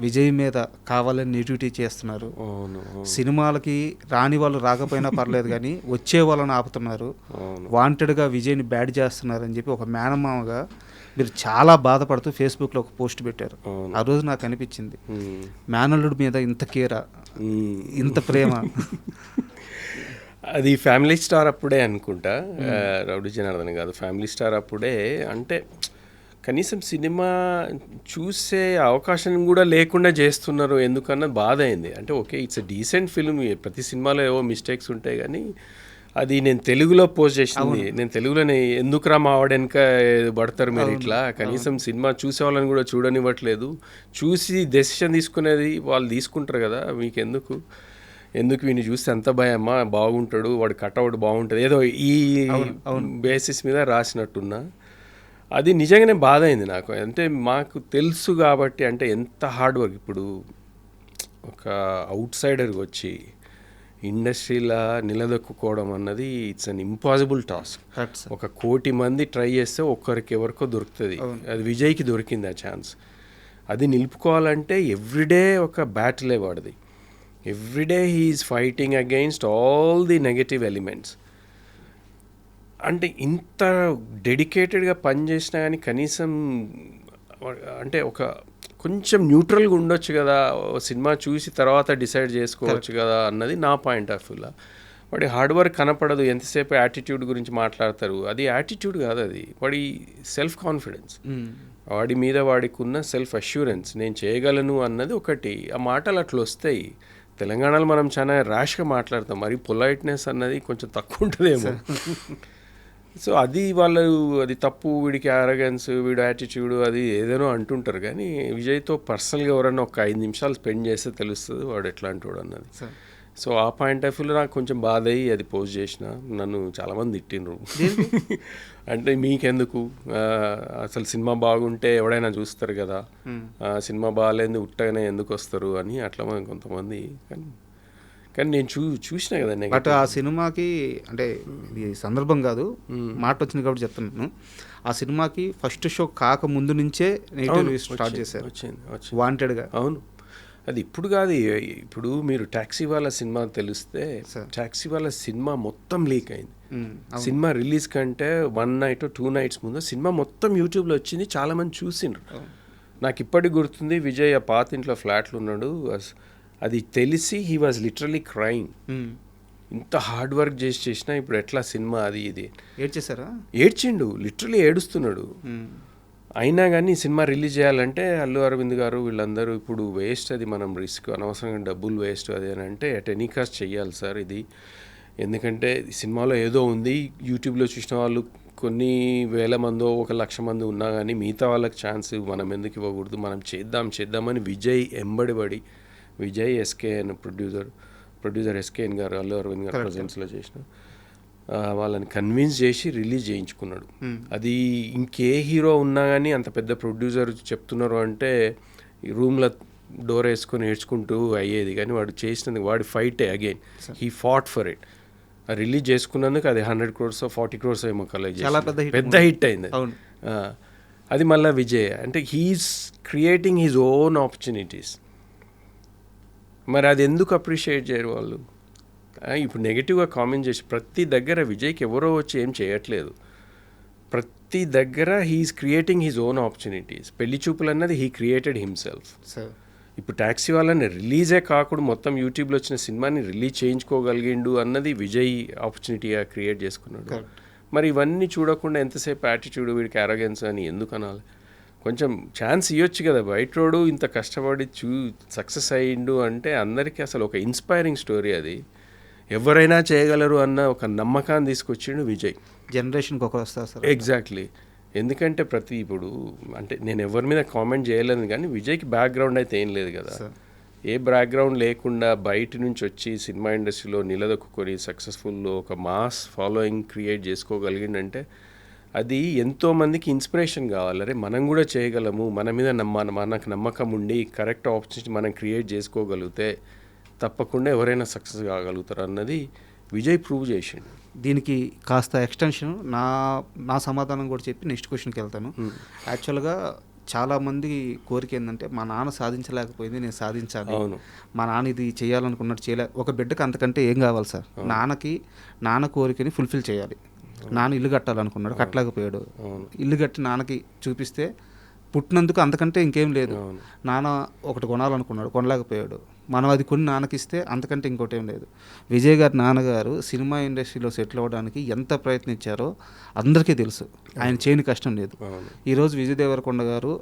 S2: విజయ్ మీద కావాలని నెగిటివిటీ చేస్తున్నారు,
S3: అవును
S2: సినిమాలకి రాని వాళ్ళు రాకపోయినా పర్లేదు కానీ వచ్చే వాళ్ళని ఆపుతున్నారు,
S3: అవును.
S2: వాంటెడ్గా విజయ్ని బ్యాడ్ చేస్తున్నారు అని చెప్పి ఒక మేనమామగా మీరు చాలా బాధపడుతూ ఫేస్బుక్లో ఒక పోస్ట్ పెట్టారు.
S3: అవును.
S2: ఆ రోజు నాకు అనిపించింది,
S3: మ్మ్.
S2: మేనల్లుడి మీద ఇంత కేరా,
S3: మ్మ్.
S2: ఇంత ప్రేమ.
S3: అది ఫ్యామిలీ స్టార్ అప్పుడే అనుకుంటా, రౌడీ జనార్దన్ కాదు, ఫ్యామిలీ స్టార్ అప్పుడే. అంటే కనీసం సినిమా చూసే అవకాశం కూడా లేకుండా చేస్తున్నారు ఎందుకన్నా బాధ అయింది. అంటే okay, it's a decent film, ప్రతి సినిమాలో ఏవో మిస్టేక్స్ ఉంటాయి, కానీ అది నేను తెలుగులో పోస్ట్ చేసింది, నేను తెలుగులోనే ఎందుకురా మా ఆవిడ వెనక పడతారు మీరు ఇట్లా, కనీసం సినిమా చూసే వాళ్ళని కూడా చూడనివ్వట్లేదు, చూసి డెసిషన్ తీసుకునేది వాళ్ళు తీసుకుంటారు కదా, మీకు ఎందుకు వీడిని చూస్తే ఎంత భయమ్మా, బాగుంటాడు, వాడు కట్అవుట్ బాగుంటుంది, ఏదో ఈ బేసిస్ మీద రాసినట్టున్నా. అది నిజంగానే బాధ అయింది నాకు. అంటే మాకు తెలుసు కాబట్టి, అంటే ఎంత హార్డ్ వర్క్. ఇప్పుడు ఒక అవుట్ సైడర్కి వచ్చి ఇండస్ట్రీలో నిలదొక్కుకోవడం అన్నది ఇట్స్ అన్ ఇంపాసిబుల్ టాస్క్. ఒక 1,000,000 మంది ట్రై చేస్తే ఒక్కరికి ఎవరికో దొరుకుతుంది, అది విజయ్కి దొరికింది ఆ ఛాన్స్. అది నిలుపుకోవాలంటే ఎవ్రీడే ఒక బ్యాటిలే వాడిది. Everyday he's fighting against all the negative elements. అంటే ఇంత డెడికేటెడ్గా పనిచేసినా కానీ కనీసం అంటే ఒక కొంచెం న్యూట్రల్గా ఉండొచ్చు కదా, సినిమా చూసి తర్వాత డిసైడ్ చేసుకోవచ్చు కదా అన్నది నా పాయింట్ ఆఫ్ వ్యూలో. వాడి హార్డ్ వర్క్ కనపడదు, ఎంతసేపు యాటిట్యూడ్ గురించి మాట్లాడతారు. అది యాటిట్యూడ్ కాదు, అది వాడి సెల్ఫ్ కాన్ఫిడెన్స్, వాడి మీద వాడికి ఉన్న సెల్ఫ్ అష్యూరెన్స్, నేను చేయగలను అన్నది ఒకటి. ఆ మాటలు అట్లా వస్తాయి. తెలంగాణలో మనం చాలా ర్యాష్గా మాట్లాడతాం, మరి పొలైట్నెస్ అన్నది కొంచెం తక్కువ ఉంటుందేమో. సో అది వాళ్ళు, అది తప్పు, వీడికి అరగెన్స్, వీడు యాటిట్యూడ్, అది ఏదేనో అంటుంటారు. కానీ విజయ్తో పర్సనల్గా ఎవరన్నా ఒక 5 నిమిషాలు స్పెండ్ చేస్తే తెలుస్తుంది వాడు ఎట్లాంటి వాడు అన్నది. సో ఆ పాయింట్ ఆఫ్ వ్యూలో నాకు కొంచెం బాధ అయ్యి అది పోస్ట్ చేసిన. నన్ను చాలామంది తిట్టిండ్రు, అంటే మీకెందుకు, అసలు సినిమా బాగుంటే ఎవడైనా చూస్తారు కదా, సినిమా బాగాలేదు ఉట్టగానే ఎందుకు వస్తారు అని అట్లా కొంతమంది. కానీ నేను చూసిన కదా.
S2: బట్ ఆ సినిమాకి, అంటే ఇది సందర్భం కాదు, మాట వచ్చింది కాబట్టి చెప్తున్నాను, ఆ సినిమాకి ఫస్ట్ షో కాక ముందు నుంచే నెగిటివ్ స్టార్ట్ చేశారు వాంటెడ్గా.
S3: అవును, అది ఇప్పుడు కాదు. ఇప్పుడు మీరు టాక్సీ వాళ్ళ సినిమా తెలిస్తే, టాక్సీ వాళ్ళ సినిమా మొత్తం లీక్ అయింది. సినిమా రిలీజ్ కంటే 1 నైట్ 2 నైట్స్ ముందు సినిమా మొత్తం యూట్యూబ్లో వచ్చింది, చాలామంది చూసిండ్రు. నాకు ఇప్పటికి గుర్తుంది, విజయ్ ఆ పాత ఇంట్లో ఫ్లాట్లు ఉన్నాడు, అది తెలిసి హీ వాజ్ లిటరలీ క్రైయింగ్. ఇంత హార్డ్ వర్క్ చేసినా ఇప్పుడు ఎట్లా సినిమా అది ఇది
S2: ఏడ్చేసారా?
S3: ఏడ్చిండు, లిటరలీ ఏడుస్తున్నాడు. అయినా కానీ సినిమా రిలీజ్ చేయాలంటే అల్లు అరవింద్ గారు వీళ్ళందరూ ఇప్పుడు వేస్ట్, అది మనం రిస్క్, అనవసరంగా డబ్బులు వేస్ట్ అది అని అంటే అట్ ఎనీ కాస్ట్ చెయ్యాలి సార్ ఇది, ఎందుకంటే సినిమాలో ఏదో ఉంది, యూట్యూబ్లో చూసిన వాళ్ళు కొన్ని వేల మందో 1,00,000 మంది ఉన్నా కానీ మిగతా వాళ్ళకి ఛాన్స్ మనం ఎందుకు ఇవ్వకూడదు, మనం చేద్దామని విజయ్ ఎంబడిపడి, విజయ్ ఎస్కేఎన్ ప్రొడ్యూసర్ ఎస్కేఎన్ గారు అల్లు అరవింద్ గారు ప్రజెన్స్లో చేసిన వాళ్ళని కన్విన్స్ చేసి రిలీజ్ చేయించుకున్నాడు. అది ఇంకే హీరో ఉన్నా కానీ అంత పెద్ద ప్రొడ్యూసర్ చెప్తున్నారు అంటే ఈ రూమ్లో డోర్ వేసుకొని ఏడ్చుకుంటూ అయ్యేది. కానీ వాడు చేసినందుకు, వాడి ఫైటే again he fought for it. Release చేసుకున్నందుకు అది 100 crores 40 crores ఏమో కలెక్ట్ చేసి పెద్ద హిట్ అయింది. అది మళ్ళీ విజయ్, అంటే he's creating his own opportunities. మరి అది ఎందుకు అప్రిషియేట్ చేయరు వాళ్ళు? ఇప్పుడు నెగిటివ్గా కామెంట్ చేసి ప్రతి దగ్గర విజయ్కి ఎవరో వచ్చి ఏం చేయట్లేదు, ప్రతి దగ్గర he's creating his own opportunities. Pelli Choopulu అన్నది హీ క్రియేటెడ్ హిమ్సెల్ఫ్. ఇప్పుడు ట్యాక్సీ వాళ్ళని రిలీజే కాకుండా మొత్తం యూట్యూబ్లో వచ్చిన సినిమాని రిలీజ్ చేయించుకోగలిగిండు అన్నది విజయ్ ఆపర్చునిటీగా క్రియేట్ చేసుకున్నాడు. మరి ఇవన్నీ చూడకుండా ఎంతసేపు యాటిట్యూడ్, వీడికి అరగెన్స్ అని ఎందుకు అనాలి? కొంచెం ఛాన్స్ ఇవ్వచ్చు కదా. బయట రోడు ఇంత కష్టపడి సక్సెస్ అయ్యిండు అంటే అందరికీ అసలు ఒక ఇన్స్పైరింగ్ స్టోరీ. అది ఎవరైనా చేయగలరు అన్న ఒక నమ్మకాన్ని తీసుకొచ్చిండు విజయ్.
S2: జనరేషన్కి ఒకరు వస్తారు సార్.
S3: ఎగ్జాక్ట్లీ. ఎందుకంటే ఇప్పుడు అంటే నేను ఎవరి మీద కామెంట్ చేయలేదు, కానీ విజయ్కి బ్యాక్గ్రౌండ్ అయితే ఏం లేదు కదా. ఏ బ్యాక్గ్రౌండ్ లేకుండా బయట నుంచి వచ్చి సినిమా ఇండస్ట్రీలో నిలదొక్కుని సక్సెస్ఫుల్లో ఒక మాస్ ఫాలోయింగ్ క్రియేట్ చేసుకోగలిగిందంటే అది ఎంతోమందికి ఇన్స్పిరేషన్ కావాలి. అరే మనం కూడా చేయగలము, మన మీద మనకు నమ్మకం ఉండి కరెక్ట్ ఆపర్చునిటీ మనం క్రియేట్ చేసుకోగలిగితే తప్పకుండా ఎవరైనా సక్సెస్ కాగలుగుతారు అన్నది విజయ్ ప్రూవ్ చేసిండు.
S2: దీనికి కాస్త ఎక్స్టెన్షన్ నా సమాధానం కూడా చెప్పి నెక్స్ట్ క్వశ్చన్కి వెళ్తాను. యాక్చువల్గా చాలామంది కోరిక ఏంటంటే మా నాన్న సాధించలేకపోయింది, నేను సాధించాలి.
S3: అవును.
S2: మా నాన్న ఇది చేయాలనుకున్నట్టు ఒక బిడ్డకు అంతకంటే ఏం కావాలి సార్? నాన్న కోరికని ఫుల్ఫిల్ చేయాలి. నాన్న ఇల్లు కట్టాలనుకున్నాడు, కట్టలేకపోయాడు. ఇల్లు కట్టి నాన్నకి చూపిస్తే పుట్టినందుకు అంతకంటే ఇంకేం లేదు. నాన్న ఒకటి కొనాలనుకున్నాడు, కొనలేకపోయాడు. మనం అది కొన్ని నాన్నకిస్తే అంతకంటే ఇంకోటి ఏం లేదు. విజయ్ గారి నాన్నగారు సినిమా ఇండస్ట్రీలో సెటిల్ అవ్వడానికి ఎంత ప్రయత్నించారో అందరికీ తెలుసు. ఆయన చేయని కష్టం లేదు. ఈరోజు విజయ్ దేవరకొండ గారు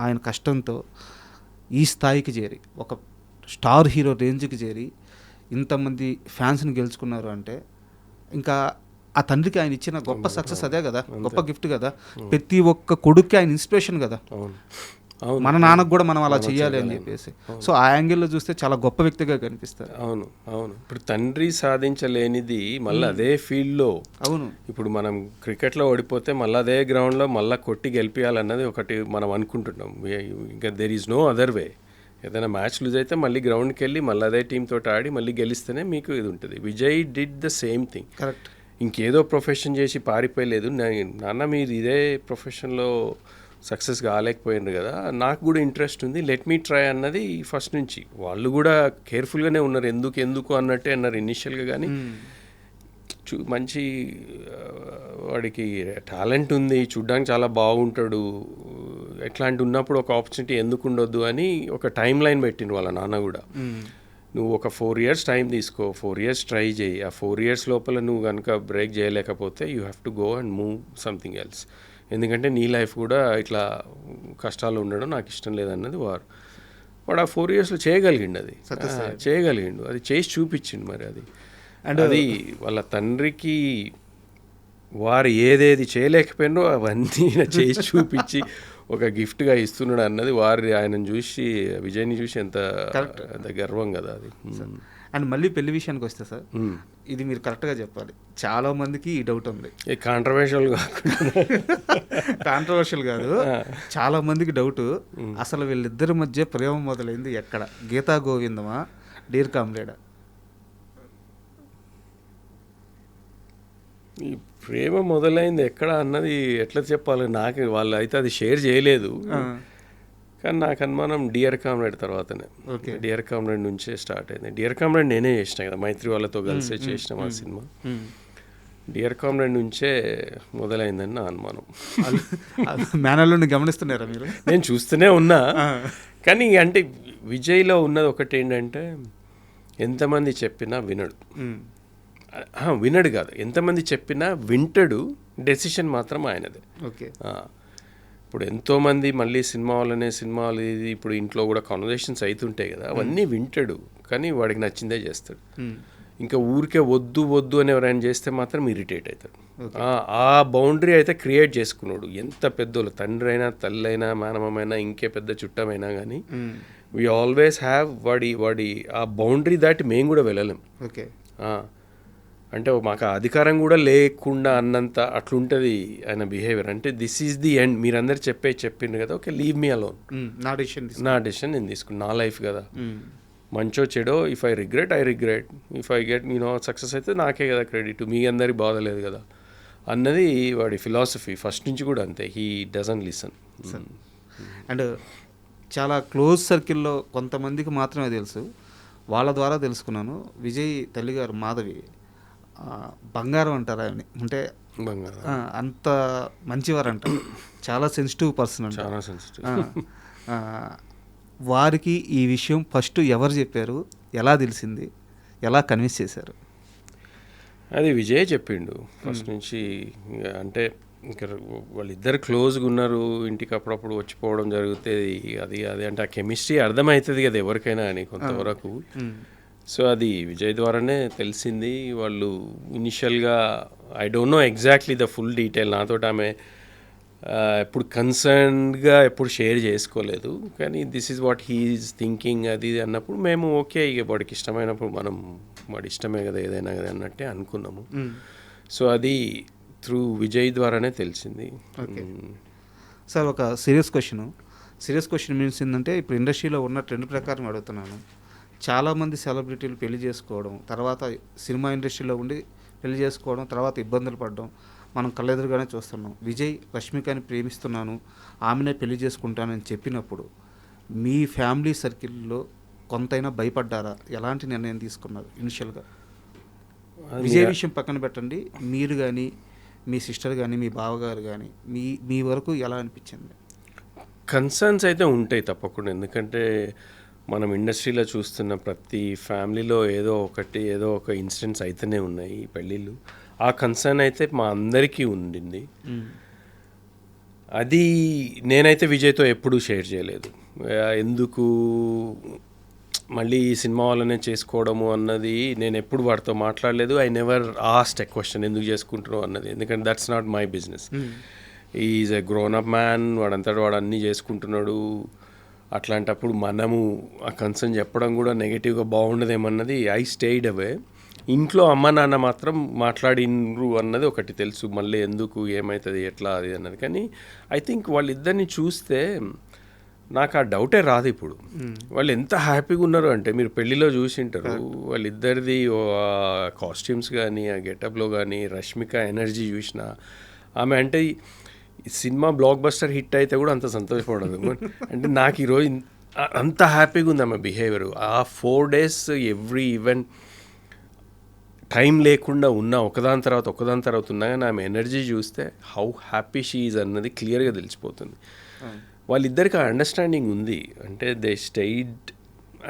S2: ఆయన కష్టంతో ఈ స్థాయికి చేరి, ఒక స్టార్ హీరో రేంజ్కి చేరి ఇంతమంది ఫ్యాన్స్ని గెలుచుకున్నారు అంటే ఇంకా ఆ తండ్రికి ఆయన ఇచ్చిన గొప్ప సక్సెస్ అదే కదా, గొప్ప గిఫ్ట్ కదా. ప్రతి ఒక్క కొడుక్కి ఆయన ఇన్స్పిరేషన్ కదా. మన నాన్నకు కూడా మనం అలా చెయ్యాలి అని చెప్పేసి. సో ఆ యాంగిల్లో చూస్తే చాలా గొప్ప వ్యక్తిగా కనిపిస్తారు.
S3: అవును. ఇప్పుడు తండ్రి సాధించలేనిది మళ్ళీ అదే ఫీల్డ్లో.
S2: అవును.
S3: ఇప్పుడు మనం క్రికెట్లో ఓడిపోతే మళ్ళీ అదే గ్రౌండ్లో మళ్ళీ కొట్టి గెలిపించాలన్నది ఒకటి మనం అనుకుంటున్నాం. ఇంకా there is no other way. ఏదైనా మ్యాచ్ లూజ్ అయితే మళ్ళీ గ్రౌండ్కి వెళ్ళి మళ్ళీ అదే టీంతో ఆడి మళ్ళీ గెలిస్తేనే మీకు ఇది ఉంటుంది. Vijay did the same thing.
S2: Correct.
S3: ఇంకేదో ప్రొఫెషన్ చేసి పారిపోయలేదు. నాన్న మీరు ఇదే ప్రొఫెషన్లో సక్సెస్ కాలేకపోయింది కదా, నాకు కూడా ఇంట్రెస్ట్ ఉంది, లెట్ మీ ట్రై అన్నది ఫస్ట్ నుంచి. వాళ్ళు కూడా కేర్ఫుల్గానే ఉన్నారు, ఎందుకు అన్నట్టే అన్నారు ఇనిషియల్గా. కానీ మంచి వాడికి టాలెంట్ ఉంది, చూడ్డానికి చాలా బాగుంటాడు, ఎట్లాంటి ఉన్నప్పుడు ఒక ఆపర్చునిటీ ఎందుకు ఉండొద్దు అని ఒక టైం లైన్ పెట్టిండు వాళ్ళ నాన్న కూడా. నువ్వు ఒక 4 years టైం తీసుకో, 4 years ట్రై చేయి. ఆ 4 years లోపల నువ్వు కనుక బ్రేక్ చేయలేకపోతే you have to go and move something else. ఎందుకంటే నీ లైఫ్ కూడా ఇట్లా కష్టాలు ఉండడం నాకు ఇష్టం లేదన్నది వాడు ఆ 4 yearsలో చేయగలిగిండు. అది చేయగలిగిండు, అది చేసి చూపించిండు. మరి అది వాళ్ళ తండ్రికి వారు ఏదేది చేయలేకపోయినో అవన్నీ చేసి చూపించి ఒక గిఫ్ట్గా ఇస్తున్నాడు అన్నది ఆయనను చూసి, విజయ్ని చూసి ఎంత గర్వం కదా అది.
S2: అండ్ మళ్ళీ పెళ్లి విషయానికి వస్తే సార్, ఇది మీరు కరెక్ట్గా చెప్పాలి. చాలా మందికి ఈ డౌట్ ఉంది.
S3: కాంట్రవర్షియల్
S2: కాదు, చాలా మందికి డౌట్, అసలు వీళ్ళిద్దరి మధ్య ప్రేమ మొదలైంది ఎక్కడ? గీతా గోవిందమా, డీర్ కామ్రేడా?
S3: ఈ ప్రేమ మొదలైంది ఎక్కడ అన్నది ఎట్లా చెప్పాలి? నాకు వాళ్ళు అయితే అది షేర్ చేయలేదు. కానీ నాకు అనుమానం డియర్ కామ్రేడ్ తర్వాతనే. డియర్ కామ్రేడ్ నుంచే స్టార్ట్ అయింది. డియర్ కామ్రేడ్ నేనే చేసిన కదా, మైత్రి వాళ్ళతో కలిసే చేసినాం ఆ సినిమా. డియర్ కామ్రేడ్ నుంచే మొదలైందని నా అనుమానం.
S2: మేనల్ని గమనిస్తున్నారా మీరు?
S3: నేను చూస్తూనే ఉన్నా. కానీ అంటే విజయ్లో ఉన్నది ఒకటి ఏంటంటే, ఎంతమంది చెప్పినా వినడు కాదు, ఎంతమంది చెప్పినా వింటాడు, డెసిషన్ మాత్రం ఆయనదే.
S2: ఓకే.
S3: ఇప్పుడు ఎంతోమంది మళ్ళీ సినిమాలు ఇది ఇప్పుడు ఇంట్లో కూడా కాన్వర్జేషన్స్ అవుతుంటాయి కదా, అవన్నీ వింటాడు, కానీ వాడికి నచ్చిందే చేస్తాడు. ఇంకా ఊరికే వద్దు అని ఎవరైనా చేస్తే మాత్రం ఇరిటేట్ అవుతాడు. ఆ బౌండరీ అయితే క్రియేట్ చేసుకున్నాడు. ఎంత పెద్దోళ్ళు, తండ్రి అయినా తల్లి అయినా మేనమైనా ఇంకే పెద్ద చుట్టమైనా కానీ వీ ఆల్వేస్ హ్యావ్ వాడి ఆ బౌండరీ దాటి మేము కూడా వెళ్ళలేం.
S2: ఓకే.
S3: అంటే మాకు అధికారం కూడా లేకుండా అన్నంత అట్లుంటుంది ఆయన బిహేవియర్. అంటే దిస్ ఈజ్ ది ఎండ్, మీరందరూ చెప్పిండు కదా, ఓకే లీవ్ మీ అలోన్, నా డెసిషన్ నేను తీసుకున్నా, నా లైఫ్ కదా, మంచో చెడో, if I regret, if I get success అయితే నాకే కదా క్రెడిట్, మీ అందరికి బాధలేదు కదా అన్నది వాడి ఫిలాసఫీ ఫస్ట్ నుంచి కూడా అంతే. He doesn't listen.
S2: అండ్ చాలా క్లోజ్ సర్కిల్లో కొంతమందికి మాత్రమే తెలుసు, వాళ్ళ ద్వారా తెలుసుకున్నాను. విజయ్ తల్లిగారు మాధవి బంగారం అంటారు అని, అంటే అంత మంచివారు అంటారు, చాలా సెన్సిటివ్ పర్సన్ అంట.
S3: చాలా సెన్సిటివ్.
S2: వారికి ఈ విషయం ఫస్ట్ ఎవరు చెప్పారు, ఎలా తెలిసింది, ఎలా కన్విన్స్ చేశారు?
S3: అది విజయ్ చెప్పిండు ఫస్ట్ నుంచి. అంటే ఇంకా వాళ్ళిద్దరు క్లోజ్గా ఉన్నారు, ఇంటికి అప్పుడప్పుడు వచ్చిపోవడం జరుగుతుంది. అది అంటే ఆ కెమిస్ట్రీ అర్థమవుతుంది కదా ఎవరికైనా అని కొంతవరకు. సో అది విజయ్ ద్వారానే తెలిసింది. వాళ్ళు ఇనిషియల్గా I don't know exactly the full detail, నాతో ఆమె ఎప్పుడు కన్సర్న్డ్గా ఎప్పుడు షేర్ చేసుకోలేదు. కానీ this is what he's thinking అది అన్నప్పుడు మేము ఓకే, ఇక వాడికి ఇష్టమైనప్పుడు వాడి ఇష్టమే కదా ఏదైనా కదా అన్నట్టే అనుకున్నాము. సో అది త్రూ విజయ్ ద్వారానే తెలిసింది.
S2: ఓకే సార్, ఒక సీరియస్ క్వశ్చన్ మీన్స్ ఏంటంటే, ఇప్పుడు ఇండస్ట్రీలో ఉన్న ట్రెండ్ ప్రకారం అడుగుతున్నాను. చాలామంది సెలబ్రిటీలు పెళ్లి చేసుకోవడం, తర్వాత సినిమా ఇండస్ట్రీలో ఉండి పెళ్లి చేసుకోవడం, తర్వాత ఇబ్బందులు పడడం మనం కళ్ళెదురుగానే చూస్తున్నాం. విజయ్ రష్మికని ప్రేమిస్తున్నాను, ఆమెనే పెళ్లి చేసుకుంటానని చెప్పినప్పుడు మీ ఫ్యామిలీ సర్కిల్లో కొంతైనా భయపడ్డారా? ఎలాంటి నిర్ణయం తీసుకున్నారు ఇనిషియల్గా? విజయ్ విషయం పక్కన పెట్టండి, మీరు కానీ మీ సిస్టర్ కానీ మీ బావగారు కానీ మీ వరకు ఎలా అనిపించింది?
S3: కన్సర్న్స్ అయితే ఉంటాయి తప్పకుండా. ఎందుకంటే మనం ఇండస్ట్రీలో చూస్తున్న ప్రతి ఫ్యామిలీలో ఏదో ఒక ఇన్సిడెంట్స్ అయితేనే ఉన్నాయి ఈ పెళ్ళిళ్ళు. ఆ కన్సర్న్ అయితే మా అందరికీ ఉండింది. అది నేనైతే విజయ్తో ఎప్పుడూ షేర్ చేయలేదు. ఎందుకు మళ్ళీ ఈ సినిమా వాళ్ళనే చేసుకోవడము అన్నది నేను ఎప్పుడు వాడితో మాట్లాడలేదు. I never asked a question ఎందుకు చేసుకుంటున్నావు అన్నది. ఎందుకంటే that's not my business. Is a grown up man, వాడు అన్నీ చేసుకుంటున్నాడు. అట్లాంటప్పుడు మనము ఆ కన్సర్న్ చెప్పడం కూడా నెగిటివ్గా బాగుండదేమన్నది ఐ స్టేడ్ అవే. ఇంట్లో అమ్మ నాన్న మాత్రం మాట్లాడినరు అన్నది ఒకటి తెలుసు. మళ్ళీ ఎందుకు, ఏమవుతుంది, ఎట్లా అది అన్నది. కానీ ఐ థింక్ వాళ్ళిద్దరిని చూస్తే నాకు ఆ డౌటే రాదు ఇప్పుడు. వాళ్ళు ఎంత హ్యాపీగా ఉన్నారు అంటే, మీరు పెళ్ళిలో చూసింటారు వాళ్ళిద్దరిది కాస్ట్యూమ్స్ కానీ ఆ గెటప్లో కానీ రష్మిక ఎనర్జీ చూసిన ఆమె అంటే సినిమా బ్లాక్ బస్టర్ హిట్ అయితే కూడా అంత సంతోషపడదు. అంటే నాకు ఈరోజు అంత హ్యాపీగా ఉంది ఆమె బిహేవియర్. ఆ 4 days ఎవ్రీ ఈవెంట్ టైం లేకుండా ఉన్నా ఒకదాని తర్వాత ఉన్నా కానీ ఆమె ఎనర్జీ చూస్తే హౌ హ్యాపీ షీ ఈజ్ అన్నది క్లియర్గా తెలిసిపోతుంది. వాళ్ళిద్దరికి ఆ అండర్స్టాండింగ్ ఉంది. అంటే they stayed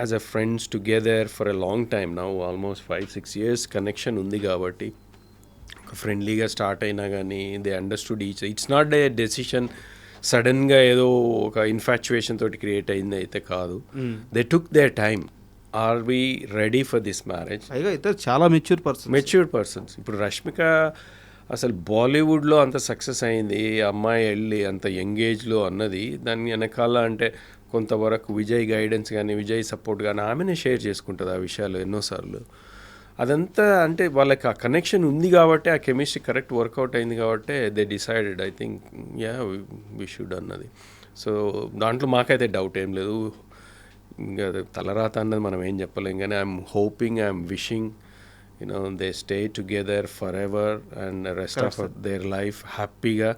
S3: as a friends together for a long time now, almost 5-6 years connection ఉంది. కాబట్టి ఫ్రెండ్లీగా స్టార్ట్ అయినా కానీ they understood it's not a decision సడన్గా ఏదో ఒక ఇన్ఫాచ్యుయేషన్ తోటి క్రియేట్ అయింది అయితే కాదు. They took their time. Are we ready for this marriage?
S2: పైగా ఇద్దరు చాలా మెచ్యూర్డ్ పర్సన్స్.
S3: ఇప్పుడు రష్మిక అసలు బాలీవుడ్లో అంత సక్సెస్ అయింది, అమ్మాయి వెళ్ళి అంత యంగ్ ఏజ్లో అన్నది దాని వెనకాల అంటే కొంతవరకు విజయ్ గైడెన్స్ కానీ విజయ్ సపోర్ట్ కానీ ఆమెనే షేర్ చేసుకుంటుంది ఆ విషయాలు ఎన్నోసార్లు. అదంతా అంటే వాళ్ళకి ఆ కనెక్షన్ ఉంది కాబట్టి, ఆ కెమిస్ట్రీ కరెక్ట్ వర్కౌట్ అయింది కాబట్టి they decided I think we should అన్నది. సో దాంట్లో మాకైతే డౌట్ ఏం లేదు. ఇంకా తలరాత అన్నది మనం ఏం చెప్పలేం. కానీ I'm hoping, I'm wishing they stay together forever and rest of their life హ్యాపీగా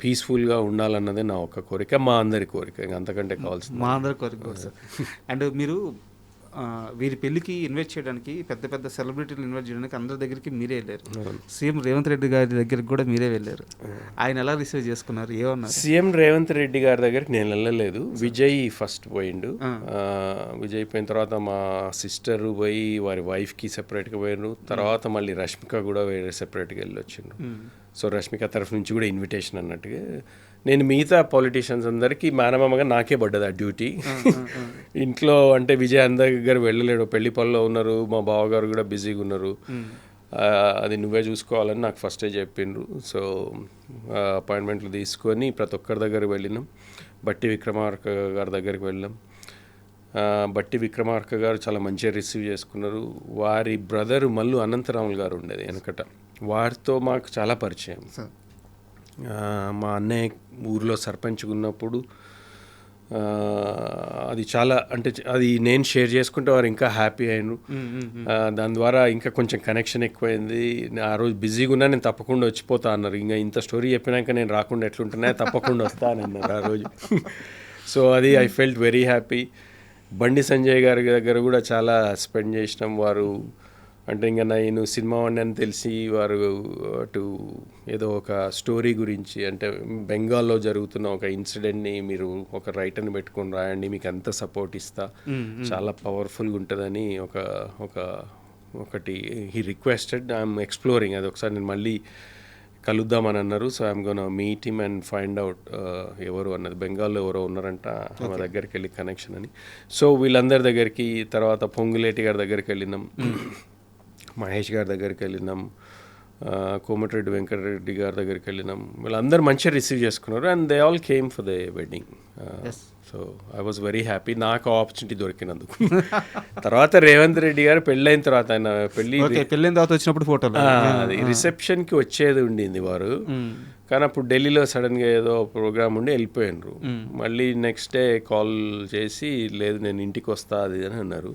S3: పీస్ఫుల్గా ఉండాలన్నదే నా ఒక కోరిక, మా అందరి కోరిక. ఇంకా అంతకంటే కావాల్సింది
S2: మా అందరి కోరిక సార్. అండ్ మీరు వీరి పెళ్ళికి ఇన్వైట్ చేయడానికి పెద్ద పెద్ద సెలబ్రిటీలు ఇన్వైట్ చేయడానికి అందరి దగ్గరికి మీరే వెళ్ళారు. సీఎం రేవంత్ రెడ్డి గారి దగ్గరికి కూడా మీరే వెళ్ళారు. ఆయన ఎలా రిసీవ్ చేసుకున్నారు, ఏమన్నారు?
S3: సీఎం రేవంత్ రెడ్డి గారి దగ్గరికి నేను వెళ్ళలేదు. విజయ్ ఫస్ట్ పోయిండు. విజయ్ పోయిన తర్వాత మా సిస్టర్ పోయి వారి వైఫ్కి సెపరేట్గా పోయినారు. తర్వాత మళ్ళీ రష్మిక కూడా వేరే సెపరేట్గా వెళ్ళి వచ్చిండ్రు. సో రష్మిక తరఫు నుంచి కూడా ఇన్విటేషన్ అన్నట్టుగా. నేను మిగతా పొలిటీషియన్స్ అందరికీ మేనమామగా నాకే పడ్డది ఆ డ్యూటీ. ఇంట్లో అంటే విజయ్ అందరి దగ్గర వెళ్ళలేడు, పెళ్లి పనిలో ఉన్నారు, మా బావగారు కూడా బిజీగా ఉన్నారు, అది నువ్వే చూసుకోవాలని నాకు ఫస్టే చెప్పిండ్రు. సో అపాయింట్మెంట్లు తీసుకొని ప్రతి ఒక్కరి దగ్గరికి వెళ్ళినాం. బట్టి విక్రమార్క గారి దగ్గరికి వెళ్ళాం. బట్టి విక్రమార్క గారు చాలా మంచిగా రిసీవ్ చేసుకున్నారు. వారి బ్రదరు మల్లు అనంతరాములు గారు ఉండేది వెనకట, వారితో మాకు చాలా పరిచయం. మా అన్నయ్య ఊరిలో సర్పంచ్గా ఉన్నప్పుడు అది చాలా అంటే అది నేను షేర్ చేసుకుంటే వారు ఇంకా హ్యాపీ అయినారు. దాని ద్వారా ఇంకా కొంచెం కనెక్షన్ ఎక్కువైంది. ఆ రోజు బిజీగా ఉన్నా నేను తప్పకుండా వచ్చిపోతా అన్నారు. ఇంకా ఇంత స్టోరీ చెప్పినాక నేను రాకుండా ఎట్లుంటున్నా, తప్పకుండా వస్తానన్నారు ఆ రోజు. సో అది I felt very happy. Bandi Sanjay గారి దగ్గర కూడా చాలా స్పెండ్ చేసినాం. వారు అంటే ఇంకా నేను సినిమా వాడిని అని తెలిసి వారు అటు ఏదో ఒక స్టోరీ గురించి అంటే బెంగాల్లో జరుగుతున్న ఒక ఇన్సిడెంట్ని మీరు ఒక రైటర్ని పెట్టుకొని రాయండి, మీకు ఎంత సపోర్ట్ ఇస్తా, చాలా పవర్ఫుల్గా ఉంటుందని ఒకటి హీ రిక్వెస్టెడ్. ఐఎమ్ ఎక్స్ప్లోరింగ్ అది. ఒకసారి నేను మళ్ళీ కలుద్దామని అన్నారు. So I'm gonna meet him and find out ఎవరు అన్నది. బెంగాల్లో ఎవరో ఉన్నారంట, మా దగ్గరికి వెళ్ళి కనెక్షన్ అని. సో వీళ్ళందరి దగ్గరికి, తర్వాత పొంగులేటి గారి దగ్గరికి వెళ్ళినాం, మహేష్ గారి దగ్గరికి వెళ్ళినాం, కోమటిరెడ్డి వెంకటరెడ్డి గారి దగ్గరికి వెళ్ళినాం. వీళ్ళందరూ మంచిగా రిసీవ్ చేసుకున్నారు. And they all came for the wedding. So I was very happy నాకు ఆపర్చునిటీ దొరికినందుకు. తర్వాత రేవంత్ రెడ్డి గారు పెళ్ళైన తర్వాత ఆయన
S2: పెళ్ళైన తర్వాత వచ్చినప్పుడు ఫోటోలు
S3: అది రిసెప్షన్కి వచ్చేది ఉండింది వారు, కానీ అప్పుడు ఢిల్లీలో సడన్గా ఏదో ప్రోగ్రామ్ ఉండి వెళ్ళిపోయినారు. మళ్ళీ నెక్స్ట్ డే కాల్ చేసి లేదు నేను ఇంటికి వస్తా అది అని అన్నారు.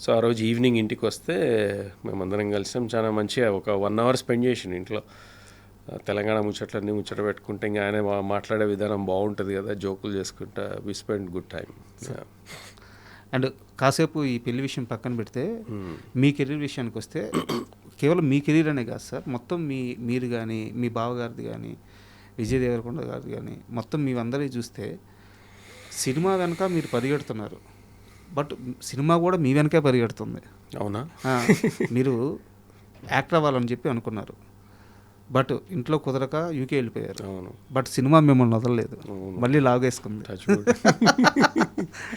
S3: సో ఆ రోజు ఈవినింగ్ ఇంటికి వస్తే మేమందరం కలిసాం. చాలా మంచిగా ఒక 1 hour స్పెండ్ చేసిండు ఇంట్లో. తెలంగాణ ముచ్చట్లన్నీ ముచ్చట పెట్టుకుంటే ఇంకా ఆయన మాట్లాడే విధానం బాగుంటుంది కదా, జోకులు చేసుకుంటా. We spend good time.
S2: And కాసేపు ఈ పెళ్లి విషయం పక్కన పెడితే మీ కెరీర్ విషయానికి వస్తే కేవలం మీ కెరీర్ అనే కాదు సార్, మొత్తం మీరు కానీ మీ బావగారిది కానీ విజయ్ దేవరకొండ గారిది కానీ మొత్తం మీ అందరికీ చూస్తే సినిమా వెనక మీరు పరిగెడుతున్నారు, బట్ సినిమా కూడా మీ వెనకే పరిగెడుతుంది.
S3: అవునా?
S2: మీరు యాక్టర్ అవ్వాలని చెప్పి అనుకున్నారు, బట్ ఇంట్లో కుదరక యూకే వెళ్ళిపోయారు.
S3: అవును.
S2: బట్ సినిమా మిమ్మల్ని వదలలేదు, మళ్ళీ లాగేసుకుంది.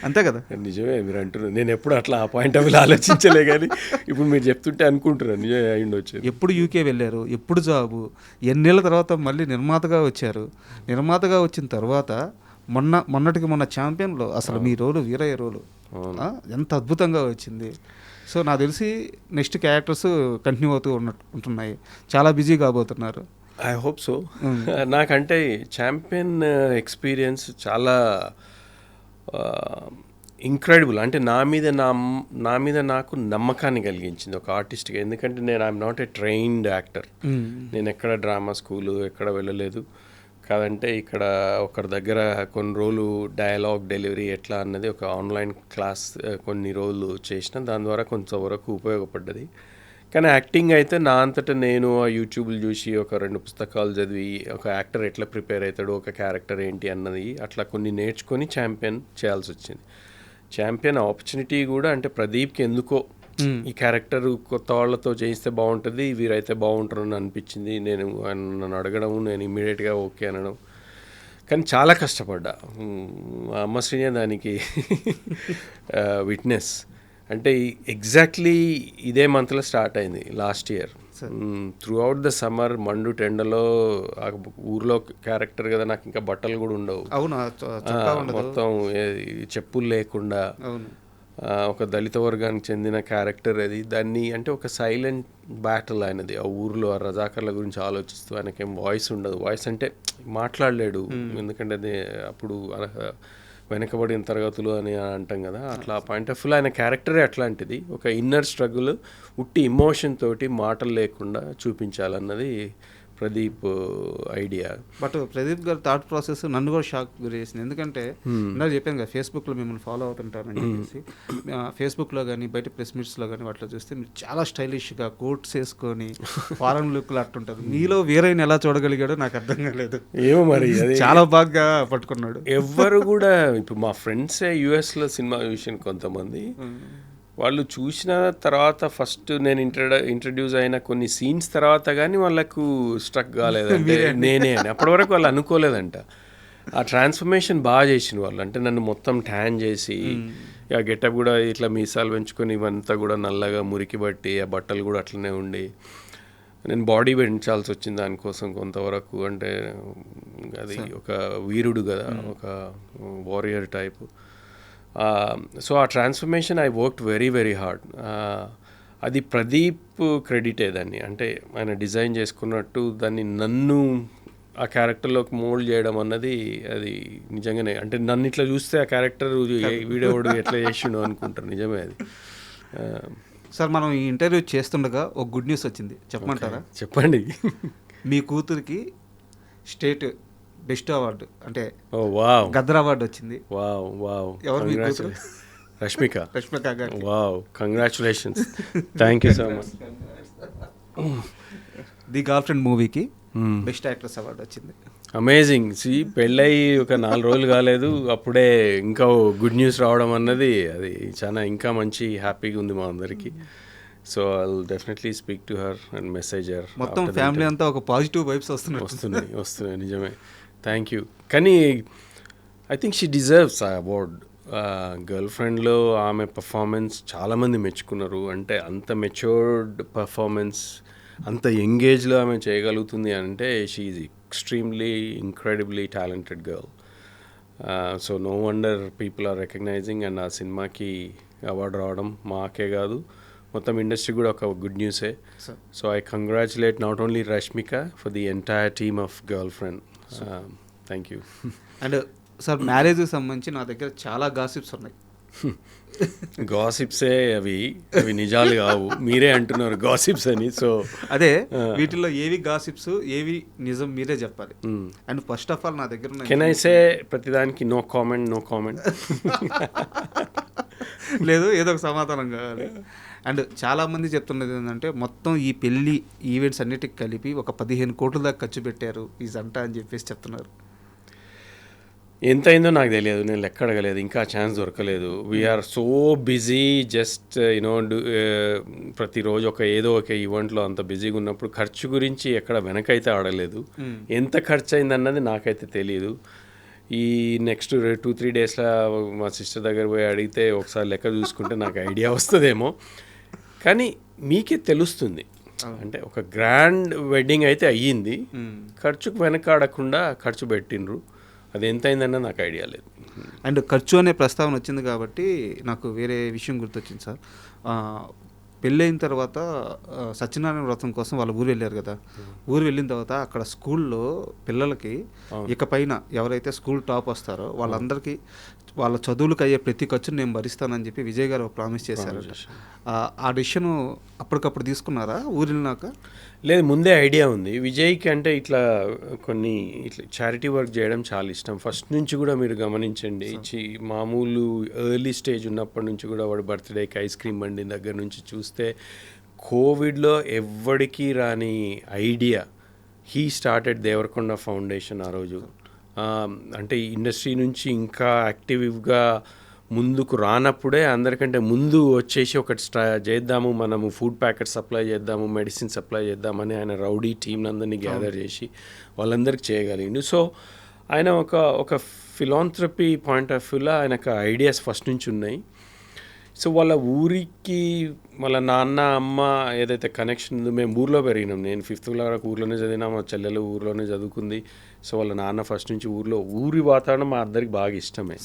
S2: అంతే కదా?
S3: నిజమే మీరు అంటున్నారు. నేను ఎప్పుడు అట్లా ఆ పాయింట్ ఆఫ్ వ్యూ ఆలోచించలే, కానీ ఇప్పుడు మీరు చెప్తుంటే అనుకుంటున్నాను నిజమే అయ్యిండొచ్చు.
S2: ఎప్పుడు యూకే వెళ్ళారు, ఎప్పుడు జాబు, ఎన్నేళ్ళ తర్వాత మళ్ళీ నిర్మాతగా వచ్చారు. నిర్మాతగా వచ్చిన తర్వాత మొన్నటికి మొన్న ఛాంపియన్లో అసలు మీ రోలు వీరయ్య రోలు ఎంత అద్భుతంగా వచ్చింది. సో నాకు తెలిసి నెక్స్ట్ క్యారెక్టర్స్ కంటిన్యూ అవుతూ ఉంటున్నాయి, చాలా బిజీ కాబోతున్నారు.
S3: I hope so. నాకంటే ఛాంపియన్ ఎక్స్పీరియన్స్ చాలా ఇంక్రెడిబుల్. అంటే నా మీద నాకు నమ్మకాన్ని కలిగించింది ఒక ఆర్టిస్ట్గా. ఎందుకంటే నేను I'm not a trained actor. నేను ఎక్కడ డ్రామా స్కూలు ఎక్కడ వెళ్ళలేదు. కాదంటే ఇక్కడ ఒకరి దగ్గర కొన్ని రోజులు డయలాగ్ డెలివరీ ఎట్లా అన్నది ఒక ఆన్లైన్ క్లాస్ కొన్ని రోజులు చేసిన, దాని ద్వారా కొంతవరకు ఉపయోగపడ్డది. కానీ యాక్టింగ్ అయితే నా అంతటా నేను ఆ యూట్యూబ్లు చూసి ఒక 2 పుస్తకాలు చదివి ఒక యాక్టర్ ఎట్లా ప్రిపేర్ అవుతాడు, ఒక క్యారెక్టర్ ఏంటి అన్నది అట్లా కొన్ని నేర్చుకొని ఛాంపియన్ చేయాల్సి వచ్చింది. ఛాంపియన్ ఆపర్చునిటీ కూడా అంటే ప్రదీప్కి ఎందుకో ఈ క్యారెక్టర్ కొత్త వాళ్ళతో చేయిస్తే బాగుంటుంది, వీరైతే బాగుంటారు అని అనిపించింది. నన్ను అడగడం, నేను ఇమ్మీడియట్గా ఓకే అనడం. కానీ చాలా కష్టపడ్డా. అమ్మ శ్రీనే దానికి విట్నెస్. అంటే ఎగ్జాక్ట్లీ ఇదే మంత్లో స్టార్ట్ అయింది last year. Through out the summer మండు టెండలో ఊర్లో క్యారెక్టర్ కదా, నాకు ఇంకా బట్టలు కూడా ఉండవు. మొత్తం చెప్పులు లేకుండా ఒక దళిత వర్గానికి చెందిన క్యారెక్టర్ అది. దాన్ని అంటే ఒక సైలెంట్ బ్యాటిల్ ఆయనది ఆ ఊర్లో. ఆ రజాకర్ల గురించి ఆలోచిస్తూ ఆయనకేం వాయిస్ ఉండదు. వాయిస్ అంటే మాట్లాడలేడు, ఎందుకంటే అది అప్పుడు వెనకబడిన తరగతులు అని అంటాం కదా, అట్లా పాయింట్ ఆఫ్ వ్యూ ఆయన క్యారెక్టరే అట్లాంటిది. ఒక ఇన్నర్ స్ట్రగుల్ ఉట్టి ఇమోషన్ తోటి మాటలు లేకుండా చూపించాలన్నది ప్రదీప్ ఐడియా.
S2: బట్ ప్రదీప్ గారి థాట్ ప్రాసెస్ నన్ను కూడా షాక్ గురి చేసింది. ఎందుకంటే ఇందాక చెప్పాను కదా, ఫేస్బుక్లో మిమ్మల్ని ఫాలో అవుతుంటారని చెప్పేసి. ఫేస్బుక్లో కానీ బయట ప్రెస్ మీట్స్లో కానీ వాటిలో చూస్తే మీరు చాలా స్టైలిష్గా కోట్స్ వేసుకొని ఫారెన్ లుక్లు అట్టుంటారు. మీలో వీరైన ఎలా చూడగలిగాడో నాకు అర్థం కాలేదు.
S3: ఏమో మరి
S2: చాలా బాగా పట్టుకున్నాడు.
S3: ఎవ్వరు కూడా ఇప్పుడు మా ఫ్రెండ్సే యూఎస్లో సినిమా చూసిన కొంతమంది, వాళ్ళు చూసిన తర్వాత ఫస్ట్ నేను ఇంట్రడ్యూస్ అయిన కొన్ని సీన్స్ తర్వాత కానీ వాళ్ళకు స్ట్రక్ కాలేదంటే నేనే అని. అప్పటి వరకు వాళ్ళు అనుకోలేదంట. ఆ ట్రాన్స్ఫర్మేషన్ బాగా చేసిన వాళ్ళు. అంటే నన్ను మొత్తం ట్యాన్ చేసి ఆ గెటప్ కూడా ఇట్లా మీసాలు పెంచుకొని ఇవంతా కూడా నల్లగా మురికి బట్టి ఆ బట్టలు కూడా అట్లనే ఉండి నేను బాడీ పెంచాల్సి వచ్చింది దానికోసం కొంతవరకు. అంటే అది ఒక వీరుడు కదా, ఒక వారియర్ టైపు. సో ఆ transformation I worked very very hard. అది ప్రదీప్ క్రెడిటే దాన్ని. అంటే ఆయన డిజైన్ చేసుకున్నట్టు దాన్ని నన్ను ఆ క్యారెక్టర్లోకి మోల్డ్ చేయడం అన్నది అది నిజంగానే. అంటే నన్ను ఇట్లా చూస్తే ఆ క్యారెక్టర్ వీడియోడు ఎట్లా చేసిండో అనుకుంటారు. నిజమే అది.
S2: సార్ మనం ఈ ఇంటర్వ్యూ చేస్తుండగా ఒక గుడ్ న్యూస్ వచ్చింది, చెప్పమంటారా?
S3: చెప్పండి.
S2: మీ కూతురికి స్టేట్ బెస్ట్ అవార్డు అంటే
S3: గద్దర్
S2: అవార్డు వచ్చింది.
S3: ఎవరు? రష్మిక
S2: గారు.
S3: Wow, congratulations. Thank you so much.
S2: The girl friend మూవీకి బెస్ట్ యాక్ట్రెస్ అవార్డు వచ్చింది.
S3: అమేజింగ్. పెళ్ళయి ఒక 4 రోజులు కాలేదు, అప్పుడే ఇంకా గుడ్ న్యూస్ రావడం అన్నది అది చాలా ఇంకా మంచి హ్యాపీగా ఉంది మా అందరికీ. So I will definitely speak to her and message her.
S2: మొత్తం ఫ్యామిలీ అంతా ఒక పాజిటివ్ వైబ్స్
S3: వస్తున్నాయి. నిజమే. Thank you. కానీ ఐ థింక్ షీ డిజర్వ్స్ ఆ అవార్డ్. గర్ల్ ఫ్రెండ్లో ఆమె పర్ఫార్మెన్స్ చాలామంది మెచ్చుకున్నారు. అంటే అంత మెచ్యూర్డ్ పర్ఫార్మెన్స్, అంత యంగేజ్లో ఆమె చేయగలుగుతుంది అంటే she is extremely incredibly talented girl. So no wonder people are recognising, and ఆ సినిమాకి అవార్డు రావడం మాకే కాదు మొత్తం ఇండస్ట్రీ కూడా ఒక గుడ్ న్యూసే. So I congratulate not only Rashmika for the entire team of girl friend. Thank you.
S2: And sir మ్యారేజ్కి సంబంధించి నా దగ్గర చాలా గాసిప్స్ ఉన్నాయి.
S3: గాసిప్సే అవి నిజాలు కావు, మీరే అంటున్నారు గాసిప్స్ అని. సో
S2: అదే వీటిల్లో ఏవి గాసిప్స్ ఏవి నిజం మీరే చెప్పాలి. అండ్ ఫస్ట్ ఆఫ్ ఆల్ నా దగ్గర ఉన్న
S3: కెన్ ఐ సే ప్రతిదానికి నో కామెంట్
S2: లేదు, ఏదో ఒక సమాధానం కావాలి. అండ్ చాలామంది చెప్తున్నది ఏంటంటే మొత్తం ఈ పెళ్ళి ఈవెంట్స్ అన్నిటికి కలిపి ఒక 15 కోట్ల దాకా ఖర్చు పెట్టారు ఈ జంట అని చెప్పేసి చెప్తున్నారు.
S3: ఎంత అయిందో నాకు తెలియదు, నేను లెక్క అడగలేదు, ఇంకా ఛాన్స్ దొరకలేదు. We are so busy, just you know ప్రతిరోజు ఏదో ఒక ఈవెంట్లో అంత బిజీగా ఉన్నప్పుడు ఖర్చు గురించి ఎక్కడ వెనకైతే ఆడలేదు. ఎంత ఖర్చు అయిందన్నది నాకైతే తెలియదు. ఈ నెక్స్ట్ 2-3 డేస్లో మా సిస్టర్ దగ్గర పోయి అడిగితే ఒకసారి లెక్క చూసుకుంటే నాకు ఐడియా వస్తుందేమో, కానీ మీకే తెలుస్తుంది. అంటే ఒక గ్రాండ్ వెడ్డింగ్ అయితే అయ్యింది, ఖర్చుకు వెనకాడకుండా ఖర్చు పెట్టిండ్రు. అది ఎంత అయిందన్న నాకు ఐడియా లేదు.
S2: అండ్ ఖర్చు అనే ప్రస్తావన వచ్చింది కాబట్టి నాకు వేరే విషయం గుర్తొచ్చింది సార్. పెళ్ళైన తర్వాత సత్యనారాయణ వ్రతం కోసం వాళ్ళ ఊరు వెళ్ళారు కదా. ఊరు వెళ్ళిన తర్వాత అక్కడ స్కూల్లో పిల్లలకి ఇకపైన ఎవరైతే స్కూల్ టాప్ వస్తారో వాళ్ళందరికీ వాళ్ళ చదువులకు అయ్యే ప్రతి ఖర్చును నేను భరిస్తానని చెప్పి విజయ్ గారు ప్రామిస్ చేశారు. ఆ డెసిషన్ అప్పటికప్పుడు తీసుకున్నారా ఊరు వెళ్ళినాక?
S3: లేదు, ముందే ఐడియా ఉంది విజయ్కి. అంటే ఇట్లా చారిటీ వర్క్ చేయడం చాలా ఇష్టం ఫస్ట్ నుంచి కూడా. మీరు గమనించండి, మామూలు ఎర్లీ స్టేజ్ ఉన్నప్పటి నుంచి కూడా వాడు బర్త్డేకి ఐస్ క్రీమ్ బండి దగ్గర నుంచి చూస్తే కోవిడ్లో ఎవ్వడికి రాని idea he started Devarakonda foundation ఆ రోజు. అంటే ఇండస్ట్రీ నుంచి ఇంకా యాక్టివ్గా ముందుకు రానప్పుడే అందరికంటే ముందు వచ్చేసి ఒకటి చేద్దాము, మనము ఫుడ్ ప్యాకెట్ సప్లై చేద్దాము, మెడిసిన్ సప్లై చేద్దామని ఆయన రౌడీ టీంని అందరినీ గ్యాదర్ చేసి వాళ్ళందరికీ చేయగలిగిండు. సో ఆయన ఒక ఫిలాంథ్రపీ పాయింట్ ఆఫ్ వ్యూలో ఆయనకు ఐడియాస్ ఫస్ట్ నుంచి ఉన్నాయి. సో వాళ్ళ ఊరికి వాళ్ళ నాన్న అమ్మ ఏదైతే కనెక్షన్ ఉందో, మేము ఊర్లో పెరిగినాం. నేను 5th వరకు ఊర్లోనే చదివినా, మా చెల్లెలు ఊర్లోనే చదువుకుంది. సో వాళ్ళ నాన్న ఫస్ట్ నుంచి ఊరి వాతావరణం మా అందరికి బాగా ఇష్టమే.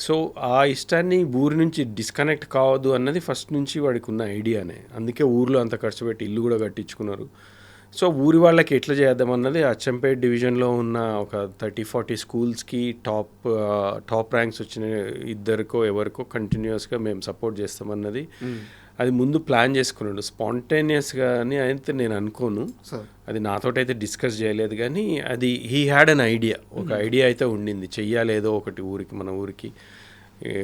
S3: సో ఆ ఇష్టాన్ని ఊరి నుంచి డిస్కనెక్ట్ కావద్దు అన్నది ఫస్ట్ నుంచి వాడికి ఉన్న ఐడియానే. అందుకే ఊర్లో అంత ఖర్చు పెట్టి ఇల్లు కూడా కట్టించుకున్నారు. సో ఊరి వాళ్ళకి ఎట్లా చేద్దామన్నది అచ్చంపేట్ డివిజన్లో ఉన్న ఒక 30-40 స్కూల్స్కి టాప్ ర్యాంక్స్ వచ్చిన ఇద్దరికో ఎవరికో కంటిన్యూస్గా మేము సపోర్ట్ చేస్తామన్నది అది ముందు ప్లాన్ చేసుకున్నాడు. స్పాంటేనియస్గా అని అయితే నేను అనుకోను, అది నాతోటైతే డిస్కస్ చేయలేదు. కానీ అది హీ హ్యాడ్ అన్ ఐడియా, ఒక ఐడియా అయితే ఉండింది, చెయ్యాలి ఏదో ఒకటి ఊరికి, మన ఊరికి